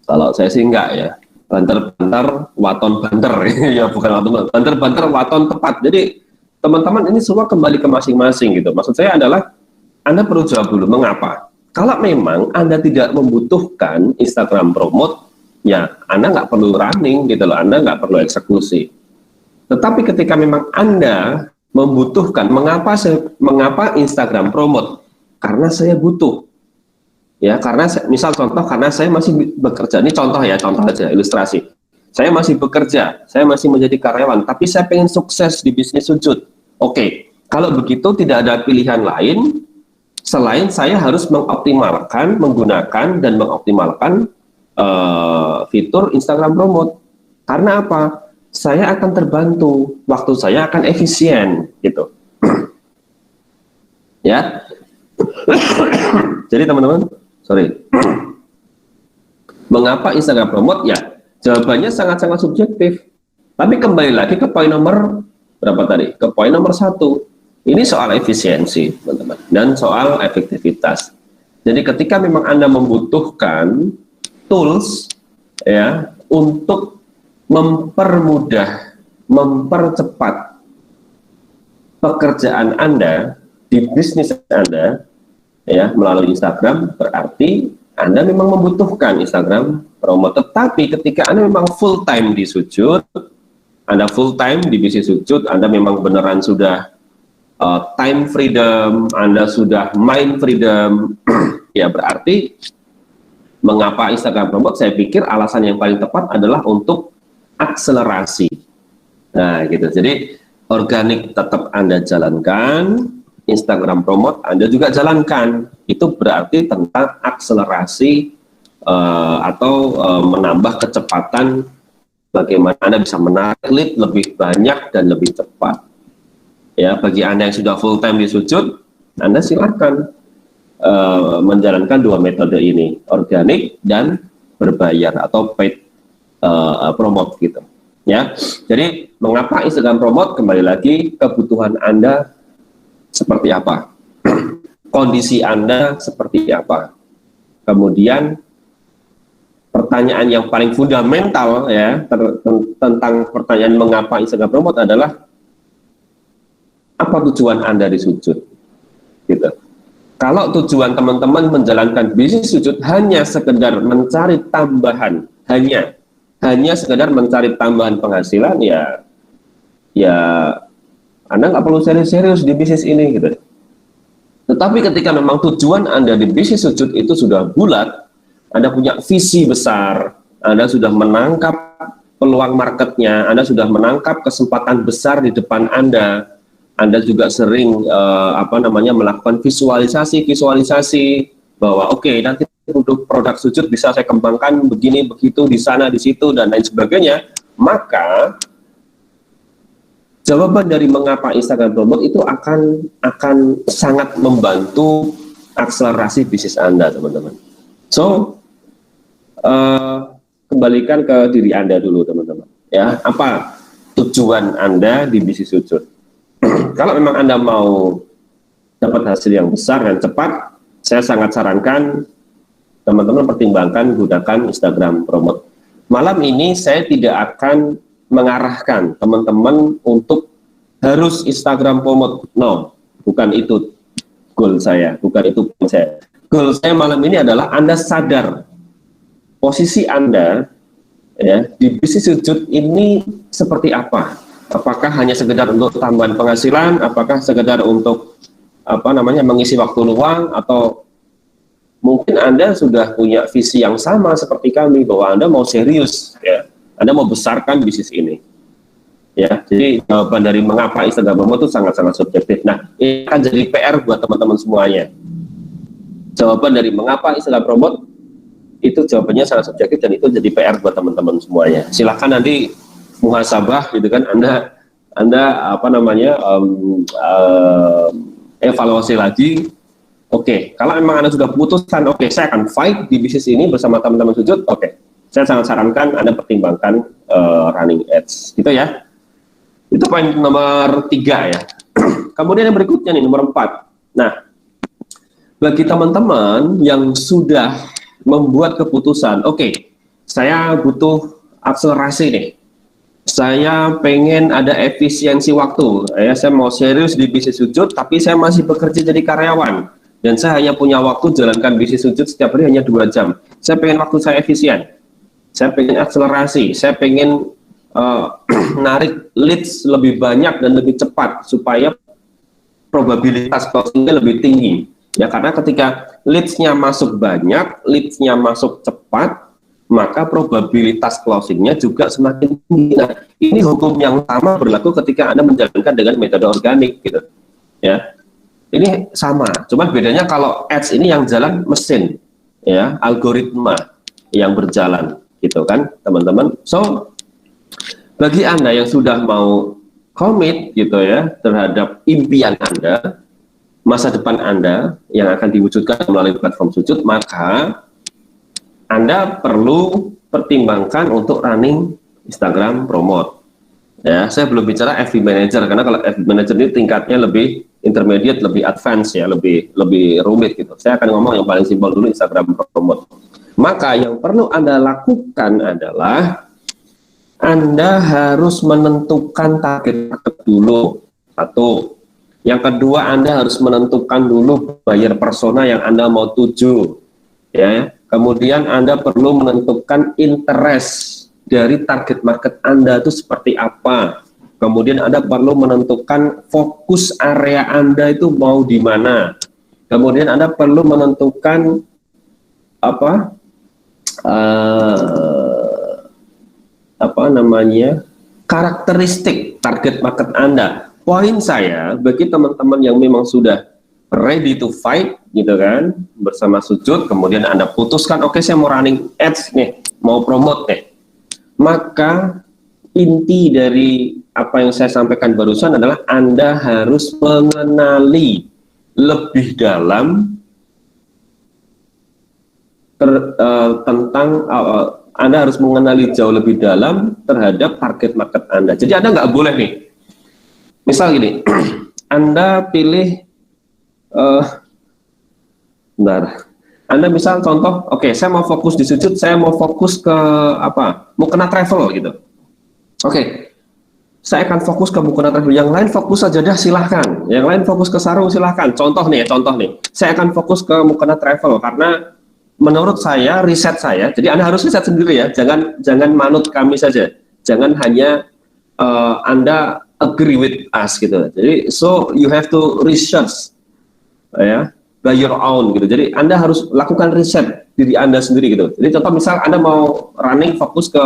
Kalau saya sih enggak ya. Banter-banter waton banter ya, bukan waton banter-banter waton tepat. Jadi teman-teman ini semua kembali ke masing-masing gitu. Maksud saya adalah Anda perlu jawab dulu mengapa. Kalau memang Anda tidak membutuhkan Instagram Promote, ya Anda nggak perlu running gitu loh, Anda nggak perlu eksekusi. Tetapi ketika memang Anda membutuhkan, mengapa Instagram Promote? Karena saya butuh. Ya, karena misal contoh, karena saya masih bekerja, ini contoh ya, contoh aja, ilustrasi. Saya masih bekerja, saya masih menjadi karyawan, tapi saya pengen sukses di bisnis sujud. Oke, kalau begitu tidak ada pilihan lain selain saya harus mengoptimalkan, menggunakan dan mengoptimalkan fitur Instagram Promote. Karena apa? Saya akan terbantu, waktu saya akan efisien, gitu. Ya. Jadi teman-teman, mengapa Instagram Promote? Ya, jawabannya sangat-sangat subjektif. Tapi kembali lagi ke poin nomor berapa tadi? Ke poin nomor 1. Ini soal efisiensi, teman-teman, dan soal efektivitas. Jadi ketika memang Anda membutuhkan tools ya untuk mempermudah, mempercepat pekerjaan Anda di bisnis Anda ya melalui Instagram, berarti Anda memang membutuhkan Instagram Promote. Tetapi ketika Anda memang full time di sujud, Anda full time di bisnis sujud, Anda memang beneran sudah time freedom, Anda sudah mind freedom, ya berarti mengapa Instagram Promote? Saya pikir alasan yang paling tepat adalah untuk akselerasi. Nah, gitu. Jadi organik tetap Anda jalankan, Instagram Promote Anda juga jalankan. Itu berarti tentang akselerasi atau menambah kecepatan bagaimana Anda bisa menarik lead lebih banyak dan lebih cepat. Ya, bagi Anda yang sudah full time di sujud, Anda silakan menjalankan 2 metode ini, organik dan berbayar atau paid promote gitu. Ya, jadi mengapa Instagram Promote? Kembali lagi kebutuhan Anda seperti apa, kondisi Anda seperti apa. Kemudian pertanyaan yang paling fundamental ya tentang pertanyaan mengapa Instagram Promote adalah apa tujuan Anda di sujud, gitu. Kalau tujuan teman-teman menjalankan bisnis sujud hanya sekedar mencari tambahan, hanya sekedar mencari tambahan penghasilan, ya Anda nggak perlu serius-serius di bisnis ini, gitu. Tetapi ketika memang tujuan Anda di bisnis sujud itu sudah bulat, Anda punya visi besar, Anda sudah menangkap peluang marketnya, Anda sudah menangkap kesempatan besar di depan Anda juga sering melakukan visualisasi bahwa oke, nanti produk sujud bisa saya kembangkan begini begitu di sana di situ dan lain sebagainya, maka jawaban dari mengapa Instagram Promote itu akan sangat membantu akselerasi bisnis Anda, teman-teman. So kembalikan ke diri Anda dulu, teman-teman, ya, apa tujuan Anda di bisnis sujud. Kalau memang Anda mau dapat hasil yang besar dan cepat, saya sangat sarankan teman-teman pertimbangkan gunakan Instagram Promote. Malam ini saya tidak akan mengarahkan teman-teman untuk harus Instagram Promote. No, bukan itu. goal saya, bukan itu poin saya. Goal saya malam ini adalah Anda sadar posisi Anda ya di bisnis sujud ini seperti apa. Apakah hanya sekedar untuk tambahan penghasilan, apakah sekedar untuk mengisi waktu luang, atau mungkin Anda sudah punya visi yang sama seperti kami bahwa Anda mau serius ya, Anda mau besarkan bisnis ini. Ya, jadi jawaban dari mengapa Instagram Promote itu sangat-sangat subjektif. Nah, ini akan jadi PR buat teman-teman semuanya. Jawaban dari mengapa Instagram Promote itu jawabannya sangat subjektif dan itu jadi PR buat teman-teman semuanya. Silahkan nanti muhasabah gitu kan, Anda evaluasi lagi. Oke, kalau memang Anda sudah putuskan, oke, saya akan fight di bisnis ini bersama teman-teman sujud, oke, saya sangat sarankan Anda pertimbangkan running ads, gitu ya. Itu poin nomor 3 ya. Kemudian yang berikutnya nih, nomor 4. Nah, bagi teman-teman yang sudah membuat keputusan, oke, saya butuh akselerasi nih. Saya pengen ada efisiensi waktu. Saya mau serius di bisnis sujud, tapi saya masih bekerja jadi karyawan. Dan saya hanya punya waktu jalankan bisnis sujud setiap hari hanya 2 jam. Saya pengen waktu saya efisien. Saya pengen akselerasi. Saya pengen narik leads lebih banyak dan lebih cepat supaya probabilitas closingnya lebih tinggi. Ya, karena ketika leads-nya masuk banyak, leads-nya masuk cepat, maka probabilitas closingnya juga semakin tinggi. Nah, ini hukum yang sama berlaku ketika Anda menjalankan dengan metode organik, gitu. Ya, ini sama. Cuma bedanya kalau ads ini yang jalan mesin, ya, algoritma yang berjalan, gitu kan, teman-teman. So, bagi Anda yang sudah mau komit, gitu ya, terhadap impian Anda, masa depan Anda yang akan diwujudkan melalui platform sujud, maka Anda perlu pertimbangkan untuk running Instagram Promote. Ya, saya belum bicara FB Manager, karena kalau FB Manager ini tingkatnya lebih intermediate, lebih advance ya, lebih rumit gitu. Saya akan ngomong yang paling simpel dulu, Instagram Promote. Maka yang perlu Anda lakukan adalah Anda harus menentukan target dulu. Satu. Yang kedua, Anda harus menentukan dulu buyer persona yang Anda mau tuju. Ya. Kemudian Anda perlu menentukan interest dari target market Anda itu seperti apa. Kemudian Anda perlu menentukan fokus area Anda itu mau di mana. Kemudian Anda perlu menentukan karakteristik target market Anda. Poin saya bagi teman-teman yang memang sudah ready to fight gitu kan bersama sujud, kemudian Anda putuskan oke, saya mau running ads nih, mau promote nih, maka inti dari apa yang saya sampaikan barusan adalah Anda harus mengenali lebih dalam Anda harus mengenali jauh lebih dalam terhadap target market Anda. Jadi Anda nggak boleh nih, misal gini, Anda pilih Anda misal contoh, oke, saya mau fokus di sujud, saya mau fokus ke mukena travel gitu. Oke, saya akan fokus ke mukena travel. Yang lain fokus saja dah, silahkan. Yang lain fokus ke sarung, silahkan. Contoh nih, saya akan fokus ke mukena travel karena menurut saya, riset saya. Jadi Anda harus riset sendiri ya. Jangan manut kami saja. Jangan hanya Anda agree with us gitu. Jadi so you have to research ya, by your own gitu. Jadi Anda harus lakukan riset diri Anda sendiri gitu. Jadi contoh misal Anda mau running fokus ke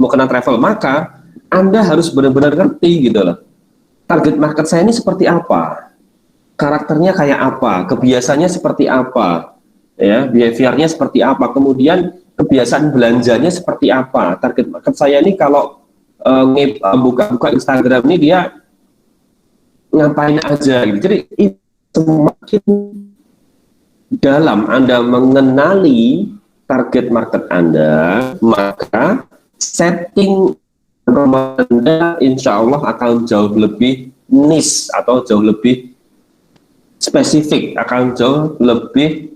mukena travel, maka Anda harus benar-benar ngerti gitu loh. Target market saya ini seperti apa? Karakternya kayak apa? Kebiasaannya seperti apa? Ya, behaviornya seperti apa? Kemudian kebiasaan belanjanya seperti apa? Target market saya ini kalau buka Instagram ini dia ngapain aja gitu. Jadi semakin dalam Anda mengenali target market Anda, maka setting Anda insya Allah akan jauh lebih niche atau jauh lebih spesifik, akan jauh lebih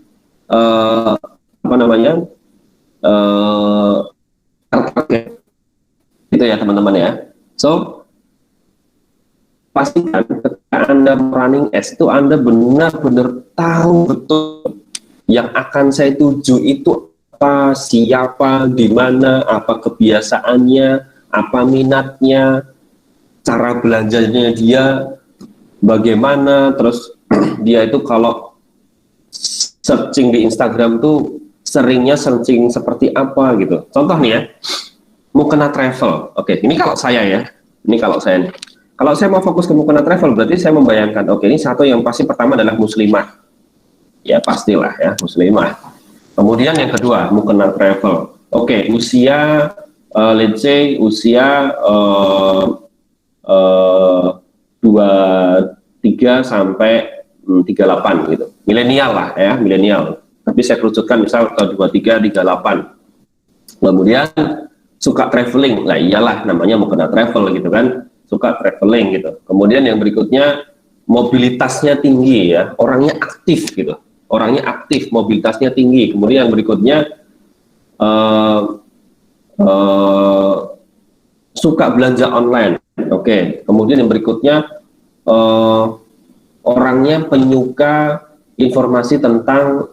target gitu ya teman-teman ya. So pastikan ketika Anda running ads itu Anda benar-benar tahu betul yang akan saya tuju itu apa, siapa, di mana, apa kebiasaannya, apa minatnya, cara belanjanya dia bagaimana, terus dia itu kalau searching di Instagram tuh seringnya searching seperti apa gitu. Contoh nih ya, Mukena Travel. Oke, ini kalau saya ya, ini kalau saya nih. Kalau saya mau fokus ke Mukena Travel, berarti saya membayangkan, oke, ini satu yang pasti pertama adalah muslimah. Ya pastilah ya, muslimah. Kemudian yang kedua, Mukena Travel. Oke, usia, let's say usia 23 sampai 38 gitu. Milenial lah ya, milenial. Tapi saya kerucutkan misal ke 23, 38. Kemudian suka traveling, lah iyalah namanya Mukena Travel gitu kan, suka traveling gitu. Kemudian yang berikutnya mobilitasnya tinggi ya, orangnya aktif gitu, orangnya aktif, mobilitasnya tinggi. Kemudian yang berikutnya suka belanja online, oke. Kemudian yang berikutnya orangnya penyuka informasi tentang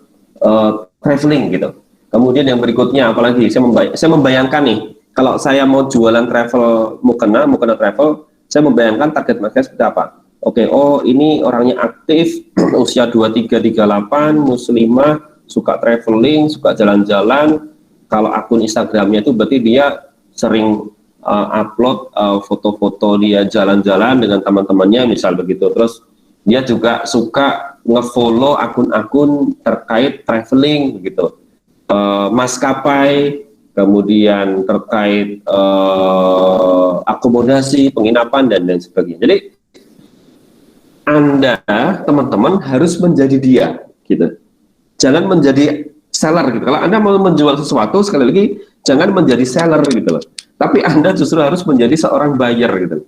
traveling gitu. Kemudian yang berikutnya apalagi saya membayangkan nih, kalau saya mau jualan travel Mukena Travel, saya membayangkan target market seperti apa. Oke, oh ini orangnya aktif, usia 23, 38, muslimah, suka traveling, suka jalan-jalan. Kalau akun Instagramnya itu berarti dia sering upload foto-foto dia jalan-jalan dengan teman-temannya misal begitu. Terus dia juga suka nge-follow akun-akun terkait traveling gitu, maskapai, kemudian terkait akomodasi, penginapan dan lain sebagainya. Jadi Anda teman-teman harus menjadi dia gitu, jangan menjadi seller gitu. Kalau Anda mau menjual sesuatu, sekali lagi jangan menjadi seller gitu loh, tapi Anda justru harus menjadi seorang buyer gitu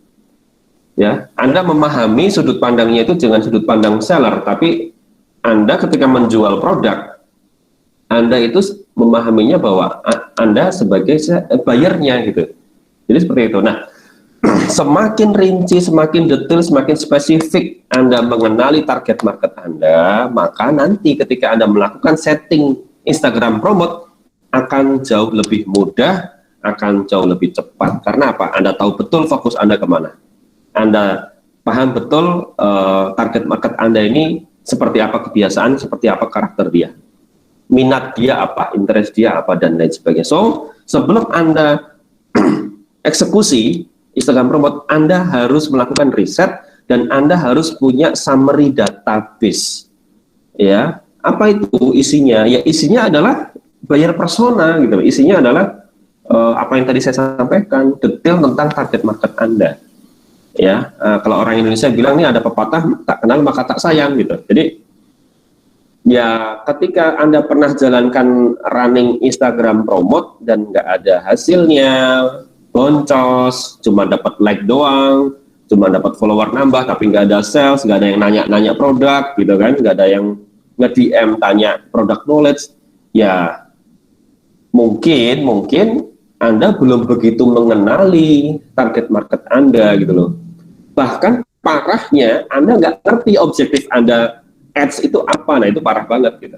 ya. Anda memahami sudut pandangnya itu jangan sudut pandang seller, tapi Anda ketika menjual produk, Anda itu memahaminya bahwa Anda sebagai buyernya gitu. Jadi seperti itu. Nah, semakin rinci, semakin detail, semakin spesifik Anda mengenali target market Anda, maka nanti ketika Anda melakukan setting Instagram promote akan jauh lebih mudah, akan jauh lebih cepat. Karena apa? Anda tahu betul fokus Anda kemana. Anda paham betul target market Anda ini seperti apa kebiasaan, seperti apa karakter dia, minat dia apa, interest dia apa, dan lain sebagainya. So, sebelum Anda eksekusi Instagram promote, Anda harus melakukan riset dan Anda harus punya summary database. Ya, apa itu isinya? Ya, isinya adalah buyer persona gitu. Isinya adalah apa yang tadi saya sampaikan, detail tentang target market Anda. Ya, kalau orang Indonesia bilang nih ada pepatah, tak kenal maka tak sayang gitu. Jadi ya ketika Anda pernah jalankan running Instagram promote dan nggak ada hasilnya, boncos, cuma dapat like doang, cuma dapat follower nambah tapi nggak ada sales, nggak ada yang nanya-nanya produk gitu kan, nggak ada yang nge-DM tanya produk knowledge, ya mungkin Anda belum begitu mengenali target market Anda gitu loh. Bahkan parahnya Anda nggak ngerti objektif Anda ads itu apa. Nah itu parah banget gitu.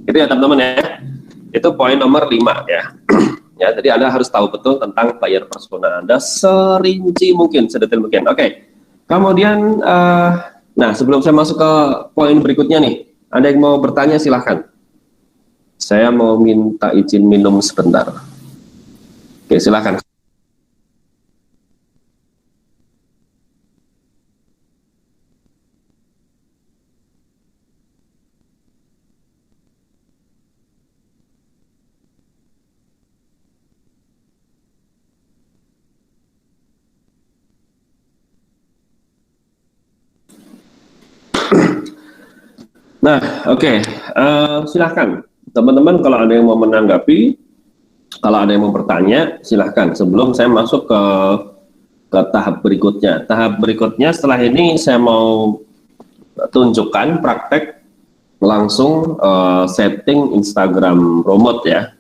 Itu ya teman-teman ya, itu poin nomor 5 ya. Ya, jadi Anda harus tahu betul tentang buyer persona Anda serinci mungkin, sedetail mungkin. Oke. Kemudian nah sebelum saya masuk ke poin berikutnya nih, ada yang mau bertanya silahkan. Saya mau minta izin minum sebentar. Oke, silahkan. Nah, oke. Silahkan. Teman-teman kalau ada yang mau menanggapi, kalau ada yang mau bertanya, silahkan. Sebelum saya masuk ke tahap berikutnya. Tahap berikutnya setelah ini saya mau tunjukkan praktek langsung setting Instagram promote ya.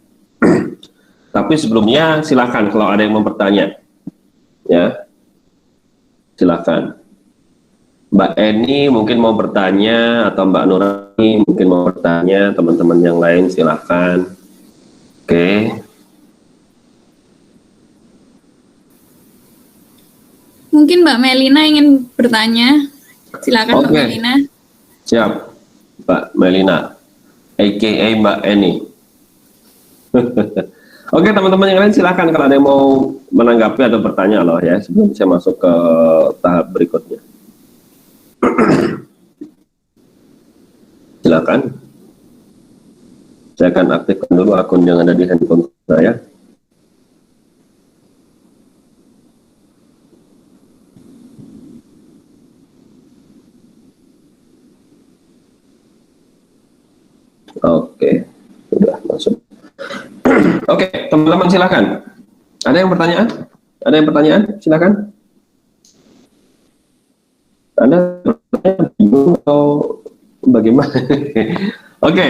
Tapi sebelumnya silahkan kalau ada yang mau bertanya. Ya, silahkan. Mbak Eni mungkin mau bertanya, atau Mbak Nurani mungkin mau bertanya, teman-teman yang lain silahkan. Oke. Mungkin Mbak Melina ingin bertanya. Silakan Mbak Oke. Melina. Siap, Mbak Melina, aka Mbak Eni. Oke, teman-teman yang lain silahkan kalau ada yang mau menanggapi atau bertanya loh ya, sebelum saya masuk ke tahap berikutnya. Silakan. Saya akan aktifkan dulu akun yang ada di handphone saya. Oke, sudah masuk. Oke, teman-teman silakan. Ada yang pertanyaan? Ada yang pertanyaan? Silakan. Anda bingung atau bagaimana? Oke,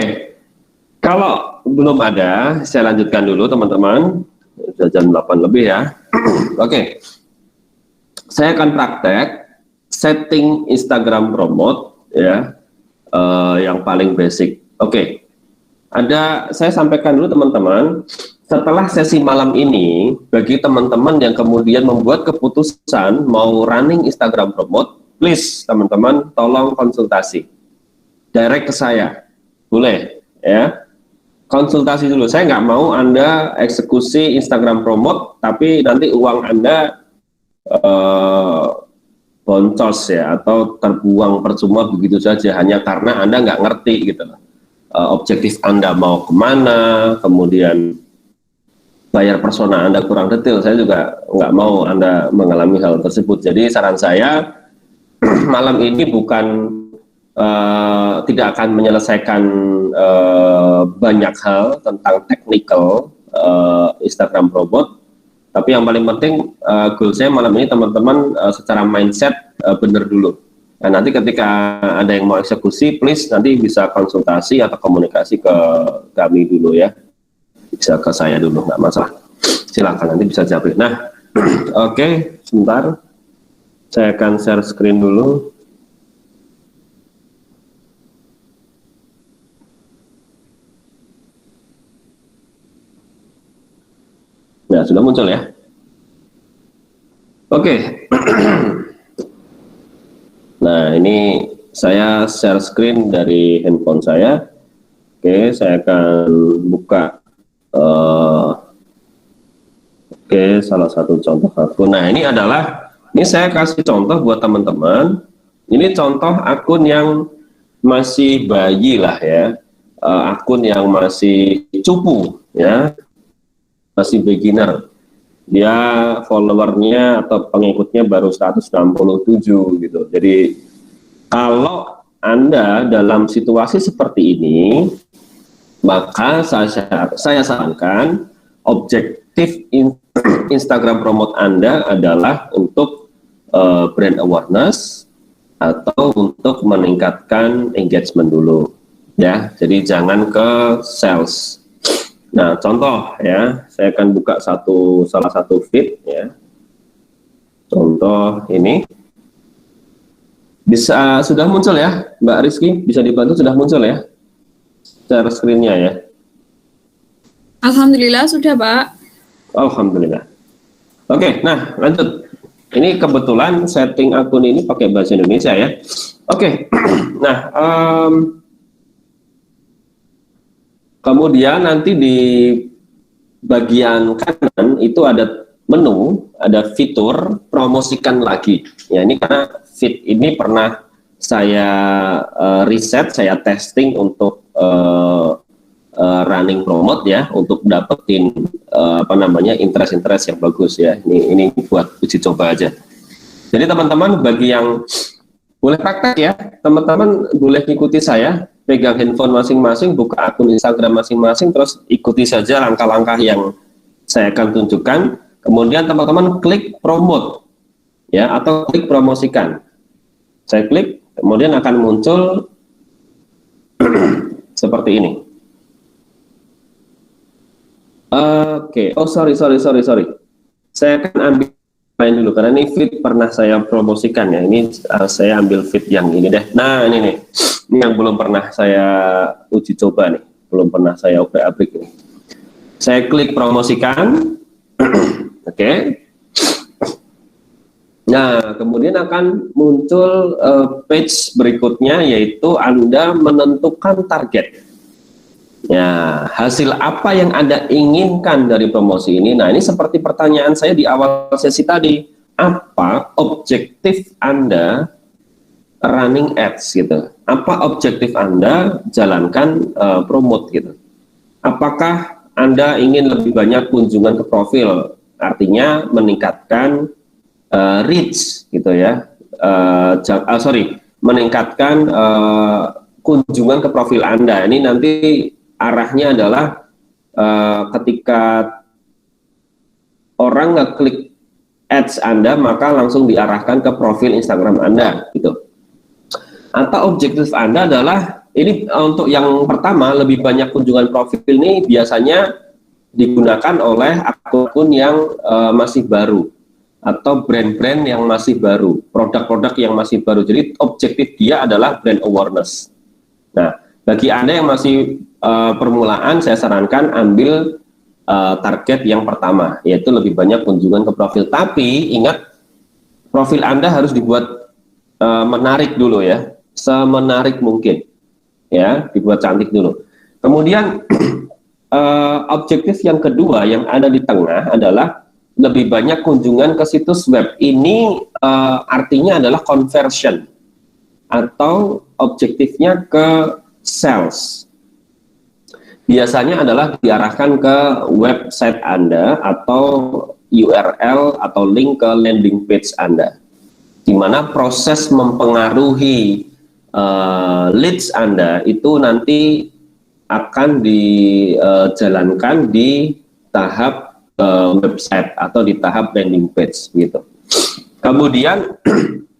kalau belum ada, saya lanjutkan dulu teman-teman. Sudah jam 8 lebih ya. Oke, saya akan praktek setting Instagram promote ya, yang paling basic. Oke, saya sampaikan dulu teman-teman. Setelah sesi malam ini, bagi teman-teman yang kemudian membuat keputusan mau running Instagram promote, please teman-teman tolong konsultasi direct ke saya, boleh ya, konsultasi dulu. Saya nggak mau Anda eksekusi Instagram promote tapi nanti uang Anda boncos ya, atau terbuang percuma begitu saja hanya karena Anda nggak ngerti gitu loh, objektif Anda mau kemana, kemudian bayar persona Anda kurang detail. Saya juga nggak mau Anda mengalami hal tersebut. Jadi saran saya malam ini bukan tidak akan menyelesaikan banyak hal tentang technical Instagram promote, tapi yang paling penting goal saya malam ini teman-teman secara mindset benar dulu. Nah, nanti ketika ada yang mau eksekusi, please nanti bisa konsultasi atau komunikasi ke kami dulu ya. Bisa ke saya dulu, nggak masalah. Silakan, nanti bisa jawab. Nah, oke, sebentar. Saya akan share screen dulu. Nah, sudah muncul ya. Oke. Nah, ini saya share screen dari handphone saya. Oke, saya akan buka salah satu contoh akun. Nah, ini saya kasih contoh buat teman-teman. Ini contoh akun yang masih bayi lah ya, akun yang masih cupu ya, masih beginner. Dia followernya atau pengikutnya baru 167 gitu. Jadi kalau Anda dalam situasi seperti ini, maka saya sarankan objektif Instagram promote Anda adalah untuk brand awareness atau untuk meningkatkan engagement dulu ya. Jadi jangan ke sales. Nah, contoh ya, saya akan buka salah satu feed ya. Contoh ini sudah muncul ya, Mbak Rizky, bisa dibantu, sudah muncul ya share screen-nya ya. Alhamdulillah sudah, Pak. Alhamdulillah. Oke, nah lanjut. Ini kebetulan setting akun ini pakai bahasa Indonesia ya. Oke, nah kemudian nanti di bagian kanan itu ada menu, ada fitur promosikan lagi. Ya, ini karena feed ini pernah saya riset, saya testing untuk running promote ya, untuk dapetin interest yang bagus ya. Ini buat uji coba aja. Jadi teman-teman, bagi yang boleh praktek ya, teman-teman boleh ikuti saya, pegang handphone masing-masing, buka akun Instagram masing-masing, terus ikuti saja langkah-langkah yang saya akan tunjukkan. Kemudian teman-teman klik promote ya, atau klik promosikan. Saya klik, kemudian akan muncul seperti ini. Oke, oh sorry. Saya akan ambil lain dulu karena ini feed pernah saya promosikan ya. Ini saya ambil feed yang ini deh. Nah ini nih, ini yang belum pernah saya uji coba nih, belum pernah saya obrak-abrik ini. Saya klik promosikan, oke. Nah kemudian akan muncul page berikutnya, yaitu Anda menentukan target. Ya, hasil apa yang Anda inginkan dari promosi ini? Nah, ini seperti pertanyaan saya di awal sesi tadi. Apa objektif Anda running ads gitu? Apa objektif Anda jalankan promote gitu? Apakah Anda ingin lebih banyak kunjungan ke profil? Artinya meningkatkan reach gitu ya. Meningkatkan kunjungan ke profil Anda. Ini nanti arahnya adalah ketika orang ngeklik ads Anda, maka langsung diarahkan ke profil Instagram Anda gitu. Atau objektif Anda adalah ini untuk yang pertama, lebih banyak kunjungan profil ini biasanya digunakan oleh akun yang masih baru atau brand-brand yang masih baru, produk-produk yang masih baru. Jadi objektif dia adalah brand awareness. Nah, bagi Anda yang masih permulaan, saya sarankan ambil target yang pertama, yaitu lebih banyak kunjungan ke profil. Tapi ingat, profil Anda harus dibuat menarik dulu ya, semenarik mungkin, ya, dibuat cantik dulu. Kemudian objektif yang kedua yang ada di tengah adalah lebih banyak kunjungan ke situs web. Ini artinya adalah conversion atau objektifnya ke sales. Biasanya adalah diarahkan ke website Anda atau URL atau link ke landing page Anda, di mana proses mempengaruhi leads Anda itu nanti akan dijalankan di tahap website atau di tahap landing page gitu. Kemudian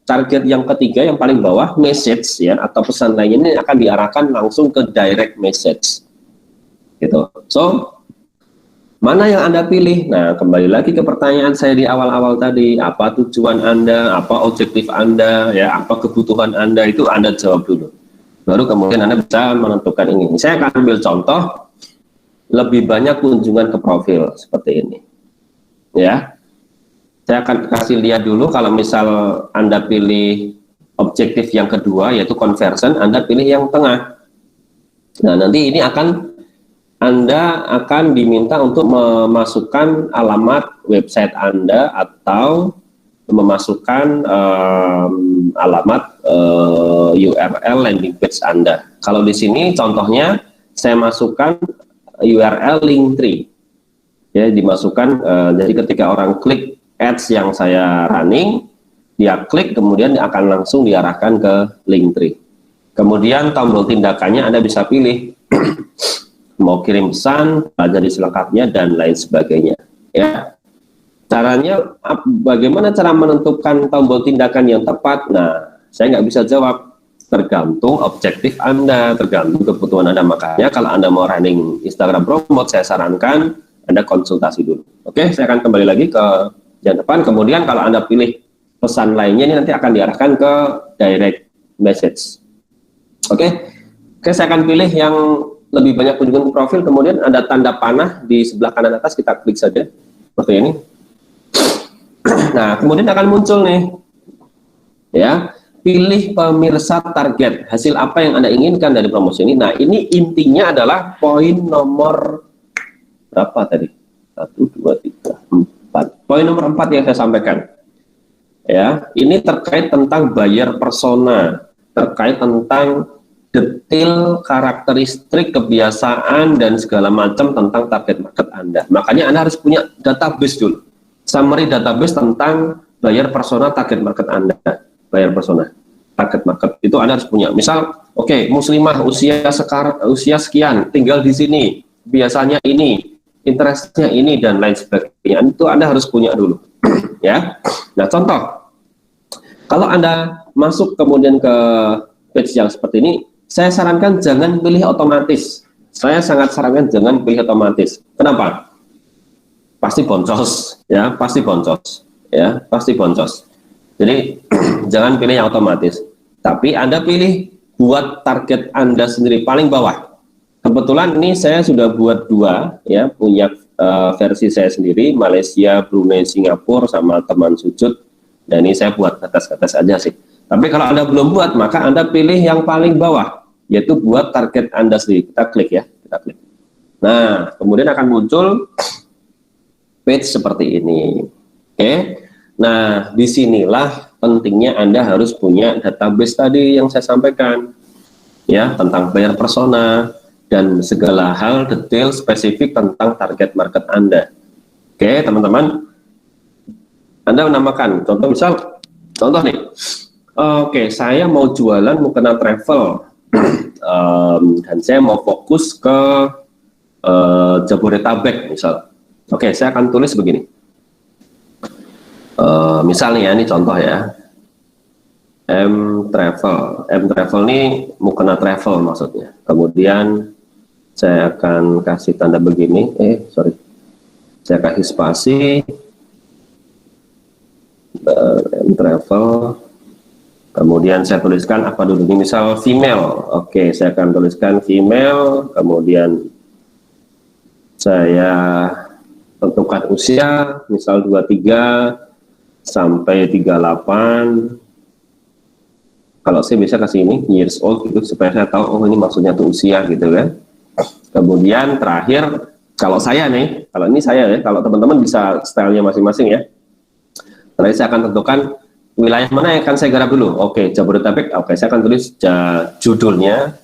target yang ketiga yang paling bawah, message ya, atau pesan lainnya ini akan diarahkan langsung ke direct message gitu. So mana yang Anda pilih? Nah, kembali lagi ke pertanyaan saya di awal-awal tadi, apa tujuan Anda, apa objektif Anda, ya, apa kebutuhan Anda, itu Anda jawab dulu. Baru kemudian Anda bisa menentukan ini. Saya akan ambil contoh, lebih banyak kunjungan ke profil seperti ini. Ya. Saya akan kasih lihat dulu, kalau misal Anda pilih objektif yang kedua, yaitu conversion, Anda pilih yang tengah. Nah, nanti ini Anda akan diminta untuk memasukkan alamat website Anda atau memasukkan alamat URL landing page Anda. Kalau di sini contohnya saya masukkan URL Linktree, ya, dimasukkan. Jadi ketika orang klik ads yang saya running, dia klik, kemudian akan langsung diarahkan ke Linktree. Kemudian tombol tindakannya Anda bisa pilih mau kirim pesan, pelajari selengkapnya, dan lain sebagainya. Ya, caranya bagaimana cara menentukan tombol tindakan yang tepat? Nah, saya nggak bisa jawab. Tergantung objektif Anda, tergantung kebutuhan Anda. Makanya kalau Anda mau running Instagram promote, saya sarankan Anda konsultasi dulu. Oke, saya akan kembali lagi ke yang depan. Kemudian kalau Anda pilih pesan lainnya, ini nanti akan diarahkan ke direct message. Oke, saya akan pilih yang lebih banyak kunjungan ke profil, kemudian ada tanda panah di sebelah kanan atas, kita klik saja seperti ini. Nah, kemudian akan muncul nih, ya, pilih pemirsa target, hasil apa yang Anda inginkan dari promosi ini. Nah, ini intinya adalah poin nomor berapa tadi? 1, 2, 3, 4. Poin nomor 4 yang saya sampaikan. Ya, ini terkait tentang buyer persona, terkait tentang detail karakteristik, kebiasaan, dan segala macam tentang target market Anda. Makanya Anda harus punya database dulu, summary database tentang buyer persona target market Anda. Buyer persona target market itu Anda harus punya. Misal, oke, muslimah usia sekian, tinggal di sini, biasanya ini, interestnya ini, dan lain sebagainya. Itu Anda harus punya dulu. Ya. Nah, contoh, kalau Anda masuk kemudian ke page yang seperti ini, saya sarankan jangan pilih otomatis. Saya sangat sarankan jangan pilih otomatis. Kenapa? Pasti boncos, ya, pasti boncos. ya pasti boncos. Jadi jangan pilih yang otomatis, tapi Anda pilih buat target Anda sendiri paling bawah. Kebetulan ini saya sudah buat 2 ya, punya versi saya sendiri, Malaysia, Brunei, Singapura sama teman sujud. Dan ini saya buat atas-atas aja sih. Tapi kalau Anda belum buat, maka Anda pilih yang paling bawah, yaitu buat target Anda sendiri. Kita klik ya, kita klik. Nah, kemudian akan muncul page seperti ini. Oke. Nah, disinilah pentingnya Anda harus punya database tadi yang saya sampaikan. Ya, tentang buyer persona dan segala hal detail spesifik tentang target market Anda. Oke, teman-teman. Anda menamakan, contoh nih. Oke, saya mau jualan mukena travel dan saya mau fokus ke Jabodetabek misal. Oke, saya akan tulis begini. Misalnya ini contoh ya. M travel ini mukena travel maksudnya. Kemudian saya akan kasih tanda begini. Saya kasih spasi. M travel. Kemudian saya tuliskan apa dulu ini, misal female. Oke, saya akan tuliskan female. Kemudian saya tentukan usia, misal 23 sampai 38. Kalau saya bisa kasih ini years old gitu supaya saya tahu oh ini maksudnya tuh usia gitu kan. Kemudian terakhir kalau saya nih, kalau ini saya ya, kalau teman-teman bisa stylenya masing-masing ya. Terakhir saya akan tentukan wilayah mana yang akan saya garap dulu. Oke, Jabodetabek. Oke, saya akan tulis judulnya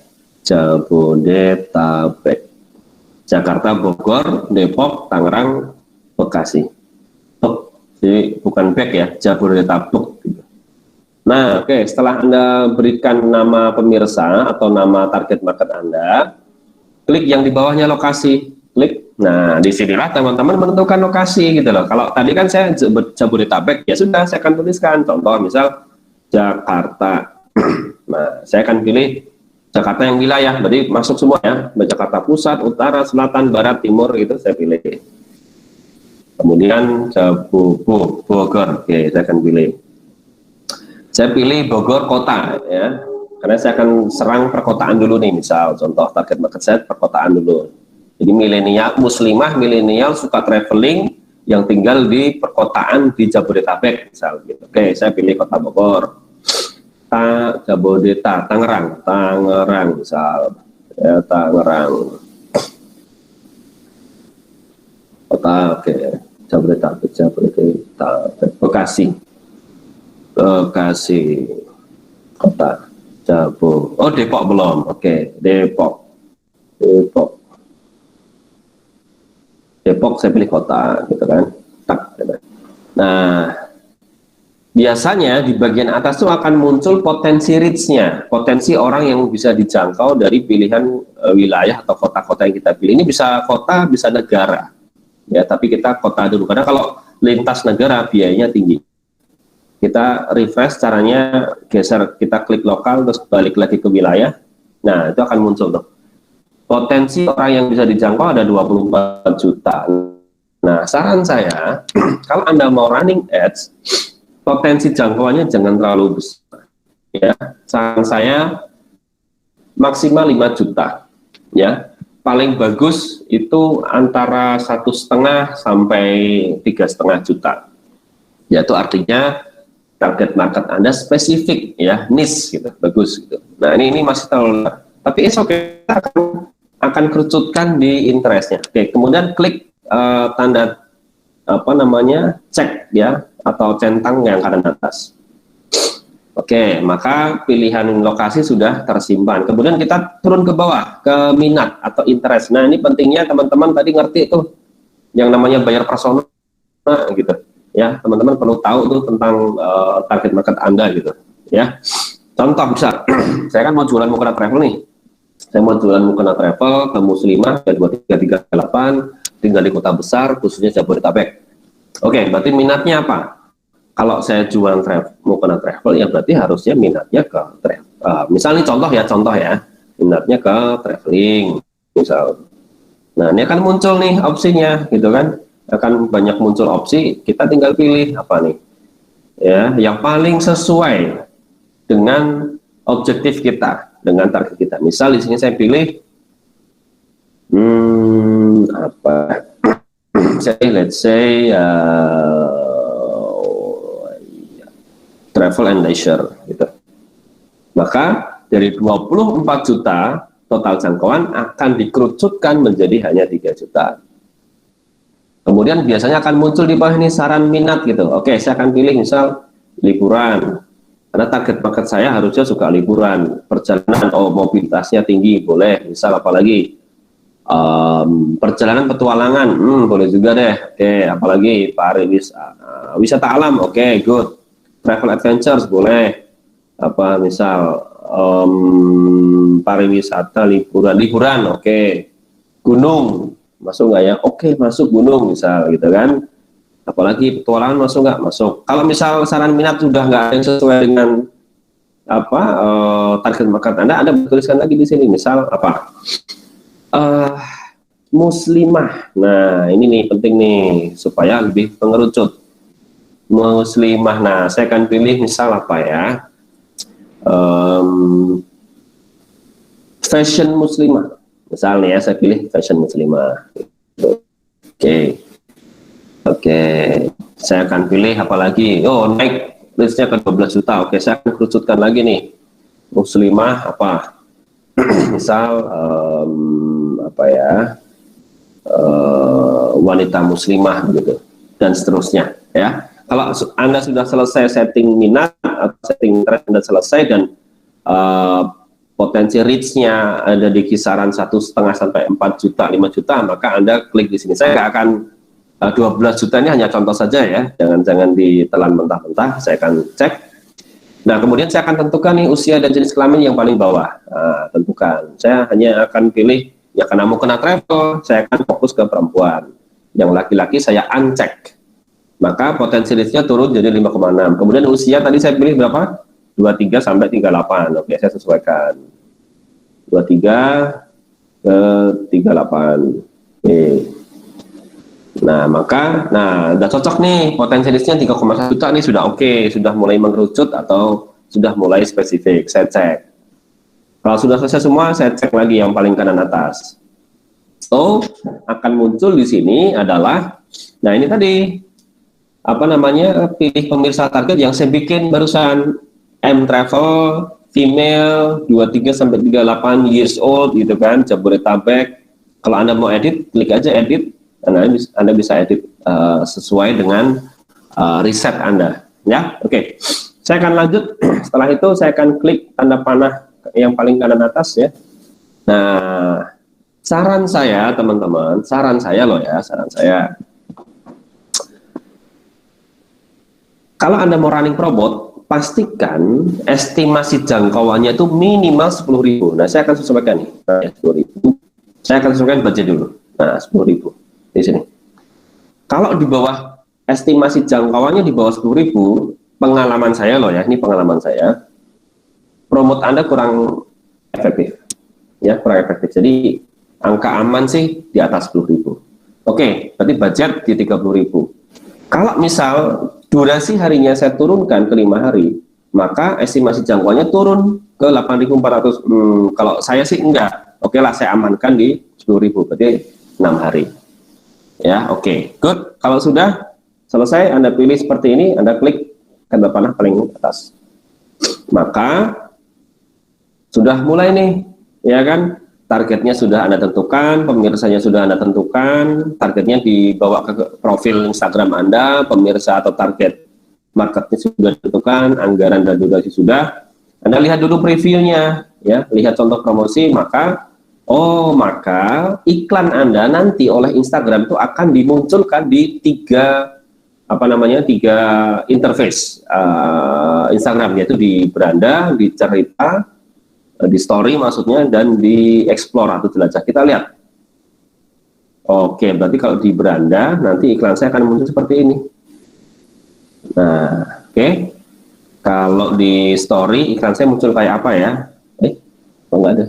Jabodetabek. Jakarta, Bogor, Depok, Tangerang, Bekasi. Jadi bukan bek ya, Jabodetabek. Nah, oke, setelah Anda berikan nama pemirsa atau nama target market Anda, klik yang di bawahnya lokasi, klik. Nah, disinilah teman-teman menentukan lokasi gitu loh. Kalau tadi kan saya Jabodetabek, ya sudah saya akan tuliskan. Contoh misal Jakarta. Nah, saya akan pilih Jakarta yang wilayah, berarti masuk semua ya. Jakarta Pusat, Utara, Selatan, Barat, Timur gitu saya pilih. Kemudian Bogor, oke, saya akan pilih. Saya pilih Bogor kota ya, karena saya akan serang perkotaan dulu nih, misal contoh target market saya perkotaan dulu. Jadi muslimah milenial suka traveling yang tinggal di perkotaan di Jabodetabek misal gitu. Oke, saya pilih kota Bogor. Tangerang misal ya, Tangerang kota, oke, Jabodetabek, Bekasi kota, Depok belum, oke, Depok saya pilih kota gitu kan. Nah, biasanya di bagian atas itu akan muncul potensi reach-nya, potensi orang yang bisa dijangkau dari pilihan wilayah atau kota-kota yang kita pilih. Ini bisa kota, bisa negara ya, tapi kita kota dulu karena kalau lintas negara biayanya tinggi. Kita refresh, caranya geser, kita klik lokal terus balik lagi ke wilayah. Nah, itu akan muncul tuh potensi orang yang bisa dijangkau ada 24 juta. Nah, saran saya kalau Anda mau running ads, potensi jangkauannya jangan terlalu besar ya. Saran saya maksimal 5 juta ya. Paling bagus itu antara 1,5 sampai 3,5 juta. Yaitu artinya target market Anda spesifik ya, niche gitu, bagus gitu. Nah, ini masih terlalu, tapi kita akan kerucutkan di interestnya. Oke, kemudian klik tanda cek ya, atau centang yang kanan atas. Oke, maka pilihan lokasi sudah tersimpan. Kemudian kita turun ke bawah ke minat atau interest. Nah, ini pentingnya teman-teman tadi ngerti tuh yang namanya buyer persona gitu. Ya, teman-teman perlu tahu tuh tentang target market Anda gitu ya. Contoh bisa saya kan mau jualan mukena travel nih. Saya mau jualan mukena travel ke muslimah 2338 tinggal di kota besar khususnya Jabodetabek. Oke, berarti minatnya apa? Kalau saya jualan mukena travel ya berarti harusnya minatnya ke misalnya contoh ya, minatnya ke traveling misal. Nah, ini akan muncul nih opsinya gitu kan. akan banyak muncul opsi. Kita tinggal pilih apa nih, ya, yang paling sesuai dengan objektif kita, dengan target kita. Misal di sini saya pilih apa? Let's say travel and leisure gitu. Maka dari 24 juta total jangkauan akan dikerucutkan menjadi hanya 3 juta. Kemudian biasanya akan muncul di bawah ini saran minat gitu. Oke, saya akan pilih misal liburan. Karena target market saya harusnya suka liburan, perjalanan, mobilitasnya tinggi, boleh. Misal apalagi perjalanan petualangan, boleh juga deh. Oke, apalagi wisata alam, oke, good. Travel adventures boleh. Apa misal pariwisata liburan, oke. Gunung masuk nggak ya? Oke, masuk gunung misal gitu kan. Apalagi petualangan masuk nggak? Masuk. Kalau misal saran minat sudah nggak ada yang sesuai dengan apa target market Anda tuliskan lagi di sini. Misal apa? Muslimah. Nah, ini nih penting nih supaya lebih mengerucut. Muslimah. Nah, saya akan pilih misal apa ya? Fashion muslimah. Misalnya ya, saya pilih fashion muslimah. Oke. Saya akan pilih apalagi. Oh, naik listnya ke 12 juta. Oke, saya akan kerucutkan lagi nih. Muslimah apa? Misal apa ya? Wanita muslimah gitu dan seterusnya ya. Kalau Anda sudah selesai setting minat atau setting interest Anda selesai dan potensi reach-nya ada di kisaran 1,5 sampai 4 juta, 5 juta, maka Anda klik di sini. Saya nggak akan 12 juta ini hanya contoh saja ya, jangan ditelan mentah-mentah. Saya akan cek. Nah, kemudian saya akan tentukan nih usia dan jenis kelamin yang paling bawah. Tentukan. Saya hanya akan pilih ya karena mau kena travel, saya akan fokus ke perempuan. Yang laki-laki saya uncheck. Maka potensi reach-nya turun jadi 5,6. Kemudian usia tadi saya pilih berapa? 23 sampai 38. Oke, saya sesuaikan. 23 ke 38. Oke. Nah, udah cocok nih. Potensi reach-nya 3,1 juta nih sudah oke, sudah mulai mengerucut atau sudah mulai spesifik. Saya cek. Kalau sudah selesai semua, saya cek lagi yang paling kanan atas. So, akan muncul di sini adalah, nah ini tadi apa namanya, pilih pemirsa target yang saya bikin barusan, M Travel, female 23 sampai 38 years old gitu kan, Jabodetabek. Kalau Anda mau edit, klik aja edit, Anda bisa edit sesuai dengan riset Anda ya. Oke. Saya akan lanjut. Setelah itu saya akan klik tanda panah yang paling kanan atas ya. Nah, saran saya teman-teman, saran saya kalau Anda mau running promote, pastikan estimasi jangkauannya itu minimal 10.000. Nah, saya akan sesuaikan nih, 10.000. Saya akan sesuaikan budget dulu. Nah, 10.000 di sini. Kalau di bawah estimasi jangkauannya di bawah 10.000, pengalaman saya loh ya, ini pengalaman saya, promote Anda kurang efektif. Ya, kurang efektif. Jadi angka aman sih di atas 10.000. Oke, berarti budget di 30.000. Kalau misal durasi harinya saya turunkan ke 5 hari, maka estimasi jangkauannya turun ke 8.400. Kalau saya sih enggak. Oke lah, saya amankan di 10.000, berarti 6 hari. Ya, oke, good. Kalau sudah selesai, Anda pilih seperti ini, Anda klik tanda panah paling atas. Maka sudah mulai nih, ya kan? Targetnya sudah Anda tentukan, pemirsanya sudah Anda tentukan, targetnya dibawa ke profil Instagram Anda, pemirsa atau target marketnya sudah ditentukan, anggaran dan durasi sudah. Anda lihat dulu previewnya, ya, lihat contoh promosi, maka iklan Anda nanti oleh Instagram itu akan dimunculkan di tiga interface Instagram, yaitu di beranda, di cerita, di story maksudnya, dan di explore atau jelajah. Kita lihat. Oke, berarti kalau di beranda nanti iklan saya akan muncul seperti ini. Nah, oke. Kalau di story iklan saya muncul kayak apa ya? Enggak ada.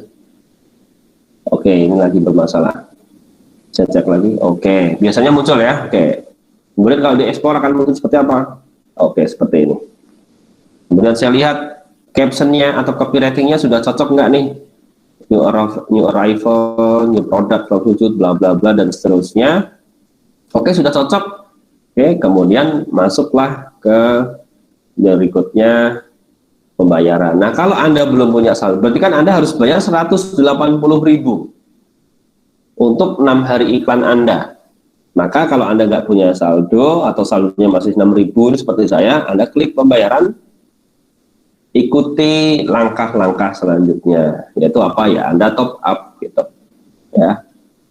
Oke, ini lagi bermasalah. Saya cek lagi. Oke, biasanya muncul ya. Oke. Kemudian kalau di explore akan muncul seperti apa? Oke, seperti ini. Kemudian saya lihat captionnya atau copywritingnya sudah cocok nggak nih? New arrival, new product, wujud, bla bla bla dan seterusnya. Oke, sudah cocok. Oke, kemudian masuklah ke berikutnya pembayaran. Nah, kalau Anda belum punya saldo, berarti kan Anda harus bayar 180.000 untuk 6 hari iklan Anda. Maka kalau Anda nggak punya saldo atau saldonya masih 6.000 seperti saya, Anda klik pembayaran, ikuti langkah-langkah selanjutnya, yaitu apa ya? Anda top up gitu, ya.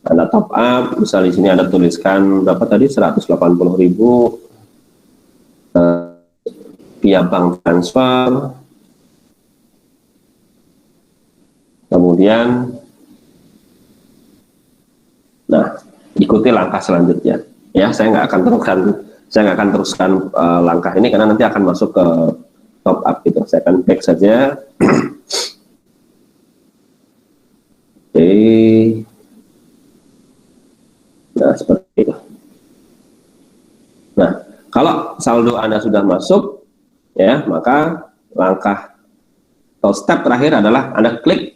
Anda top up, misalnya di sini Anda tuliskan berapa tadi 180.000 via bank transfer, kemudian, nah, ikuti langkah selanjutnya. Ya, saya nggak akan teruskan langkah ini karena nanti akan masuk ke top up gitu. Saya akan back saja. Oke. Nah, seperti itu. Nah, kalau saldo Anda sudah masuk, ya, maka langkah atau step terakhir adalah Anda klik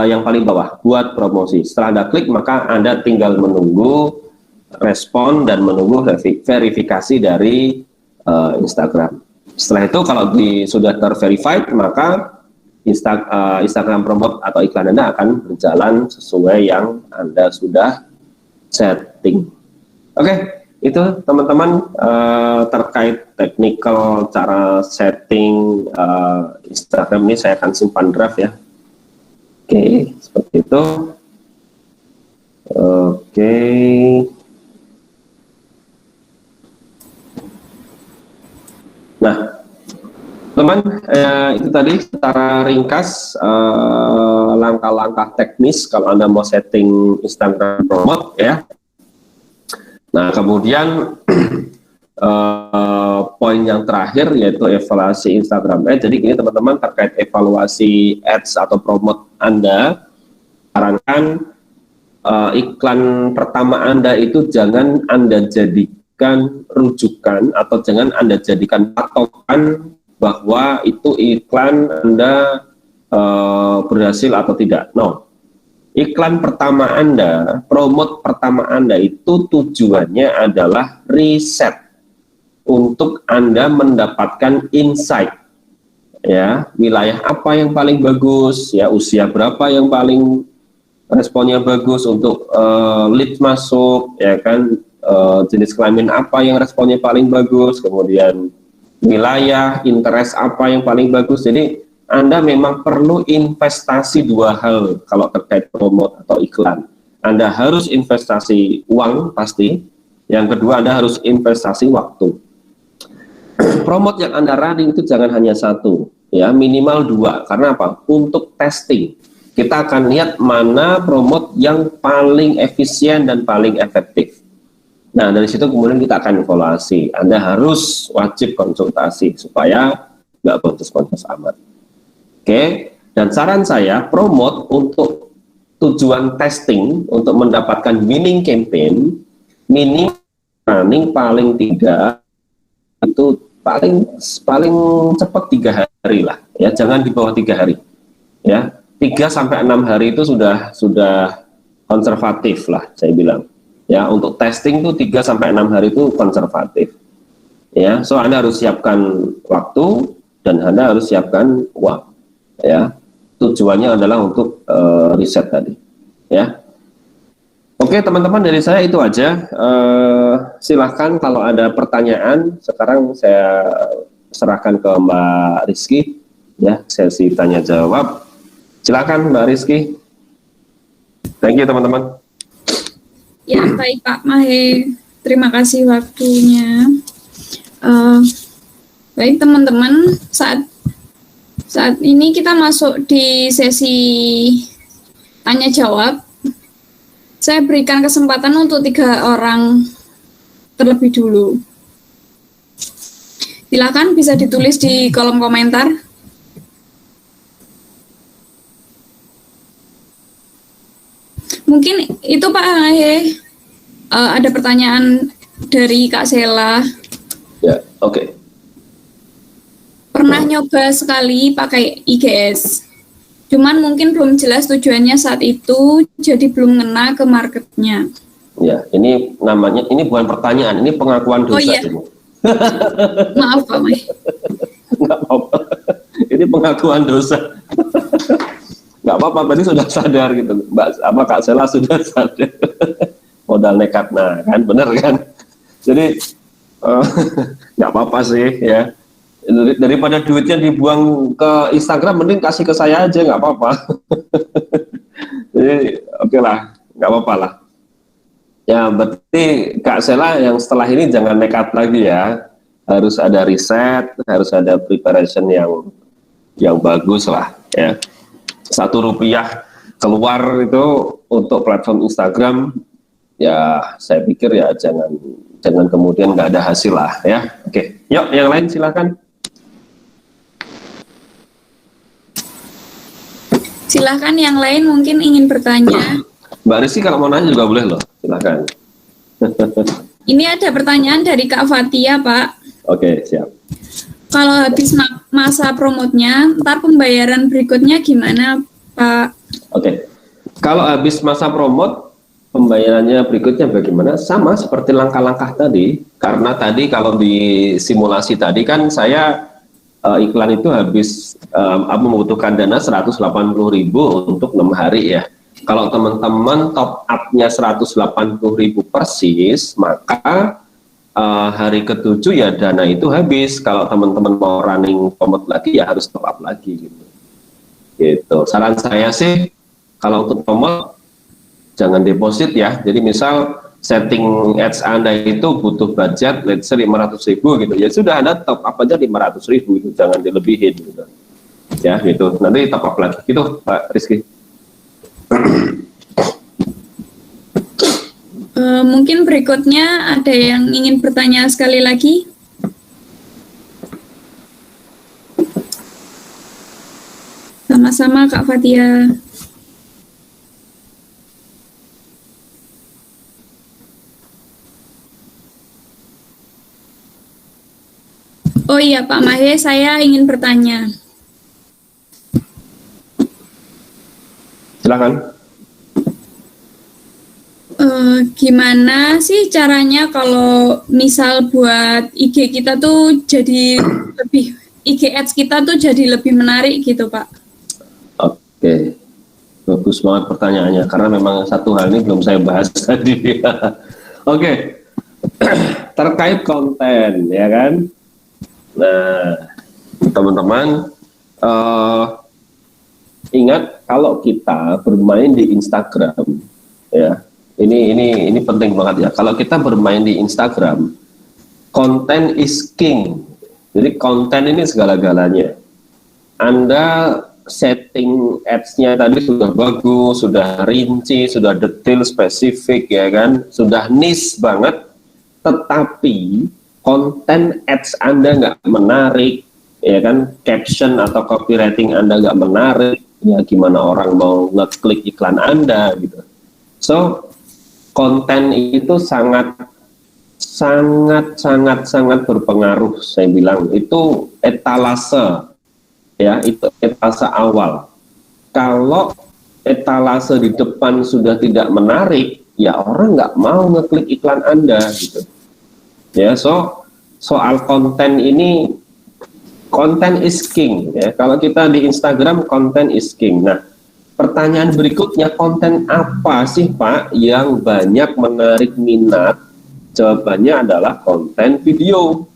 yang paling bawah, buat promosi. Setelah Anda klik, maka Anda tinggal menunggu respon dan menunggu verifikasi dari Instagram. Setelah itu kalau sudah terverified, maka Instagram promote atau iklan Anda akan berjalan sesuai yang Anda sudah setting. Oke, itu teman-teman terkait technical cara setting Instagram ini saya akan simpan draft ya. Oke, seperti itu. Oke. Nah, teman, itu tadi secara ringkas langkah-langkah teknis kalau Anda mau setting Instagram promote ya. Nah, kemudian poin yang terakhir yaitu evaluasi Instagram Ads. Jadi ini teman-teman terkait evaluasi ads atau promote Anda, sarankan iklan pertama Anda itu jangan Anda jadikan rujukan atau jangan Anda jadikan patokan bahwa itu iklan Anda berhasil atau tidak. No. Iklan pertama Anda, promote pertama Anda itu tujuannya adalah riset untuk Anda mendapatkan insight, ya, wilayah apa yang paling bagus, ya, usia berapa yang paling responnya bagus untuk lead masuk, ya kan, jenis kelamin apa yang responnya paling bagus, kemudian wilayah interest apa yang paling bagus. Jadi Anda memang perlu investasi dua hal kalau terkait promote atau iklan. Anda harus investasi uang pasti, yang kedua Anda harus investasi waktu. Promote yang Anda running itu jangan hanya satu, ya, minimal dua. Karena apa? Untuk testing. Kita akan lihat mana promote yang paling efisien dan paling efektif. Nah, dari situ kemudian kita akan evaluasi. Anda harus wajib konsultasi supaya nggak boncos-boncos amat. Oke, dan saran saya promote untuk tujuan testing untuk mendapatkan winning campaign, minimal running paling tidak itu paling cepat 3 hari lah, ya, jangan di bawah 3 hari, ya. 3-6 hari itu sudah konservatif lah saya bilang, ya. Untuk testing tuh 3-6 hari itu konservatif, ya. So Anda harus siapkan waktu dan Anda harus siapkan uang, ya. Tujuannya adalah untuk riset tadi, ya. Oke teman-teman, dari saya itu aja. Silahkan kalau ada pertanyaan. Sekarang saya serahkan ke Mbak Rizky, ya, sesi tanya jawab. Silakan Mbak Rizky. Thank you teman-teman. Ya, baik Pak Mahe, terima kasih waktunya. Baik teman-teman, saat ini kita masuk di sesi tanya jawab. Saya berikan kesempatan untuk 3 orang terlebih dulu. Silakan bisa ditulis di kolom komentar. Mungkin itu Pak Ahe. Ada pertanyaan dari Kak Sela. Ya, oke. Pernah nyoba sekali pakai IGS. Cuman mungkin belum jelas tujuannya saat itu, jadi belum ngena ke marketnya. Ya, ini namanya, ini bukan pertanyaan, ini pengakuan dosa. Oh iya. Ini. Maaf Pak Mai. Nggak apa-apa. Ini pengakuan dosa. Nggak apa-apa, tadi sudah sadar gitu. Kak Sela sudah sadar. Modal nekat, nah kan, bener kan? Jadi, nggak apa-apa sih ya. Daripada duitnya dibuang ke Instagram, mending kasih ke saya aja, nggak apa-apa. Jadi, oke lah, nggak apa-apa lah. Ya, berarti Kak Sela yang setelah ini jangan nekat lagi ya. Harus ada riset, harus ada preparation yang bagus lah ya. Rp1 keluar itu untuk platform Instagram, ya saya pikir ya jangan kemudian nggak ada hasil lah ya. Oke, yuk yang lain silakan. Silahkan yang lain mungkin ingin bertanya. Mbak Rizky kalau mau nanya juga boleh loh, silakan. Ini ada pertanyaan dari Kak Fatia, Pak. Oke, siap. Kalau habis masa promotnya, ntar pembayaran berikutnya gimana, Pak? Oke, kalau habis masa promot, pembayarannya berikutnya bagaimana? Sama seperti langkah-langkah tadi, karena tadi kalau di simulasi tadi kan saya iklan itu habis membutuhkan dana 180.000 untuk 6 hari ya. Kalau teman-teman top up-nya 180.000 persis, maka hari ke-7 ya dana itu habis. Kalau teman-teman mau running promote lagi ya harus top up lagi gitu. Gitu. Saran saya sih kalau untuk promote jangan deposit ya. Jadi misal setting ads Anda itu butuh budget let's say 500.000 gitu. Ya sudah Anda top up aja 500.000 gitu, jangan dilebihin gitu. Ya gitu. Nanti top up lagi gitu Pak Rizky. Mungkin berikutnya ada yang ingin bertanya sekali lagi. Sama-sama Kak Fatia. Oh iya Pak Mahe, saya ingin bertanya. Silakan. Gimana sih caranya kalau misal buat IG kita tuh jadi lebih, IG ads kita tuh jadi lebih menarik gitu Pak? Oke, bagus banget pertanyaannya karena memang satu hal ini belum saya bahas tadi. Oke, terkait konten ya kan. Nah, teman-teman ingat kalau kita bermain di Instagram ya. Ini penting banget ya. Kalau kita bermain di Instagram, konten is king. Jadi konten ini segala-galanya. Anda setting ads-nya tadi sudah bagus, sudah rinci, sudah detail, spesifik ya kan, sudah niche banget. Tetapi konten ads Anda nggak menarik, ya kan, caption atau copywriting Anda nggak menarik, ya gimana orang mau ngeklik iklan Anda gitu. So konten itu sangat berpengaruh. Saya bilang itu etalase ya, itu etalase awal. Kalau etalase di depan sudah tidak menarik, ya orang nggak mau ngeklik iklan Anda gitu ya. So soal konten ini, konten is king ya. Kalau kita di Instagram, konten is king. Nah, pertanyaan berikutnya, konten apa sih Pak yang banyak menarik minat? Jawabannya adalah konten video.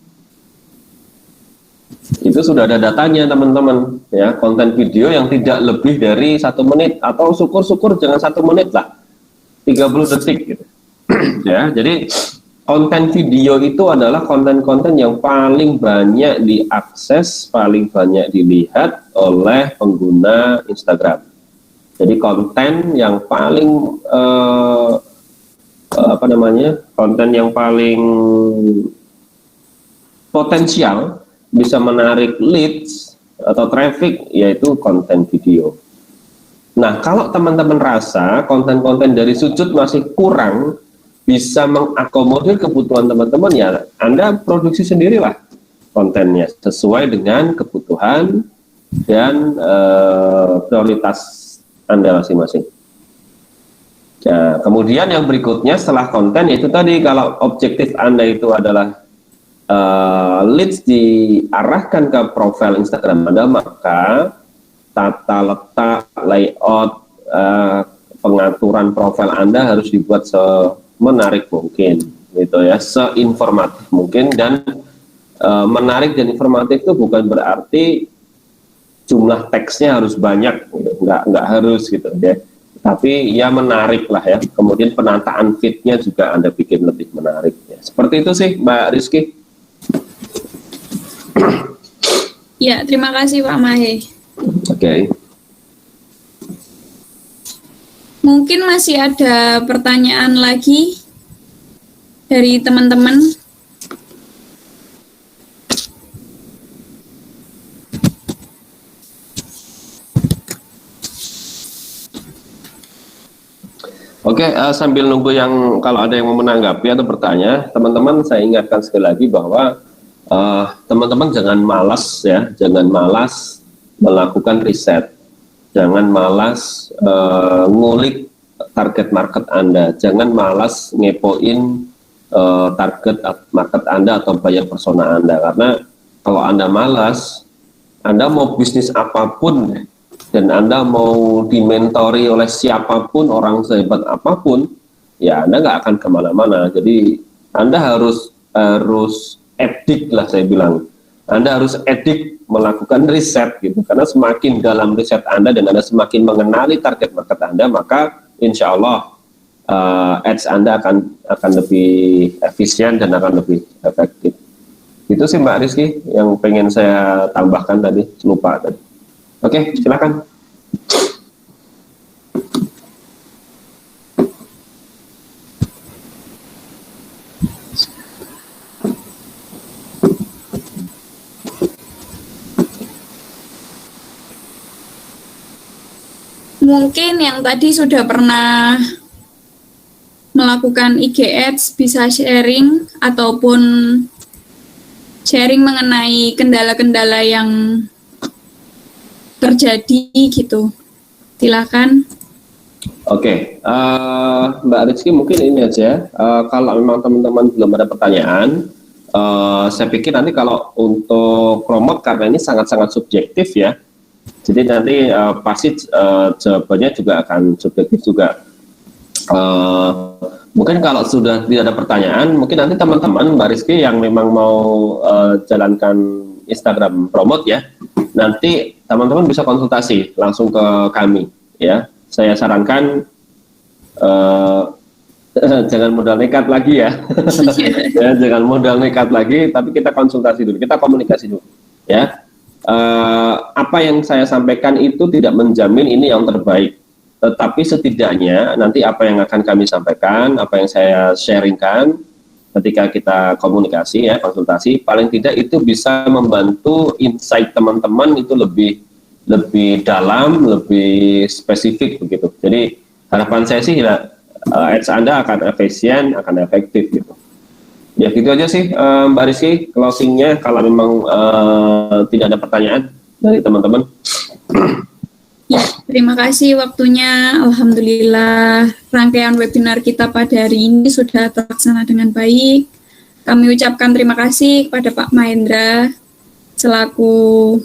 Itu sudah ada datanya teman-teman ya, konten video yang tidak lebih dari 1 menit atau syukur-syukur jangan 1 menit lah, 30 detik gitu. Ya, jadi konten video itu adalah konten-konten yang paling banyak diakses, paling banyak dilihat oleh pengguna Instagram. Jadi konten yang paling konten yang paling potensial bisa menarik leads atau traffic yaitu konten video. Nah, kalau teman-teman rasa konten-konten dari Sujud masih kurang bisa mengakomodir kebutuhan teman-teman, ya Anda produksi sendirilah kontennya sesuai dengan kebutuhan dan prioritas Anda masing-masing. Nah, kemudian yang berikutnya setelah konten itu tadi, kalau objektif Anda itu adalah leads diarahkan ke profil Instagram Anda, maka tata letak, layout, pengaturan profil Anda harus dibuat semenarik mungkin, gitu ya, seinformatif mungkin. Dan menarik dan informatif itu bukan berarti jumlah teksnya harus banyak, gitu. nggak harus gitu ya. Tapi ya menarik lah ya. Kemudian penataan feed-nya juga Anda bikin lebih menarik. Ya. Seperti itu sih, Mbak Rizky. Ya, terima kasih Pak Mahe. Oke. Mungkin masih ada pertanyaan lagi dari teman-teman. Oke, sambil nunggu yang kalau ada yang mau menanggapi atau bertanya, teman-teman saya ingatkan sekali lagi bahwa teman-teman jangan malas ya, jangan malas melakukan riset, jangan malas ngulik target market Anda, jangan malas ngepoin target market Anda atau buyer persona Anda, karena kalau Anda malas, Anda mau bisnis apapun dan Anda mau dimentori oleh siapapun, orang sehebat apapun, ya Anda nggak akan kemana-mana. Jadi Anda harus edik lah, saya bilang. Anda harus edik melakukan riset gitu, karena semakin dalam riset Anda dan Anda semakin mengenali target market Anda, maka insya Allah ads Anda akan lebih efisien dan akan lebih efektif. Itu sih Mbak Rizky yang pengen saya tambahkan tadi, lupa tadi. Oke, silakan. Mungkin yang tadi sudah pernah melakukan IG Ads bisa sharing ataupun sharing mengenai kendala-kendala yang terjadi gitu. Silakan. Oke, Mbak Rizky mungkin ini aja. Kalau memang teman-teman belum ada pertanyaan, saya pikir nanti kalau untuk promote, karena ini sangat-sangat subjektif ya, jadi nanti pasti jawabannya juga akan subjektif juga. Mungkin kalau sudah tidak ada pertanyaan, mungkin nanti teman-teman Mbak Rizky yang memang mau jalankan Instagram promote ya, nanti teman-teman bisa konsultasi langsung ke kami ya. Saya sarankan jangan modal nekat lagi ya. Ya, jangan modal nekat lagi, tapi kita konsultasi dulu, kita komunikasi dulu ya. Apa yang saya sampaikan itu tidak menjamin ini yang terbaik, tetapi setidaknya nanti apa yang akan kami sampaikan, apa yang saya sharingkan ketika kita komunikasi ya, konsultasi, paling tidak itu bisa membantu insight teman-teman itu lebih dalam, lebih spesifik begitu. Jadi harapan saya sih ya, ads Anda akan efisien, akan efektif gitu. Ya gitu aja sih Mbak Rizky closingnya, kalau memang tidak ada pertanyaan dari teman-teman. Ya, terima kasih waktunya. Alhamdulillah rangkaian webinar kita pada hari ini sudah terlaksana dengan baik. Kami ucapkan terima kasih kepada Pak Mahendra selaku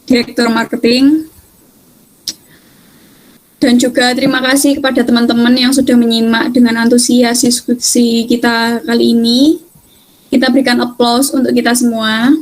Direktur Marketing. Dan juga terima kasih kepada teman-teman yang sudah menyimak dengan antusias diskusi kita kali ini. Kita berikan aplaus untuk kita semua.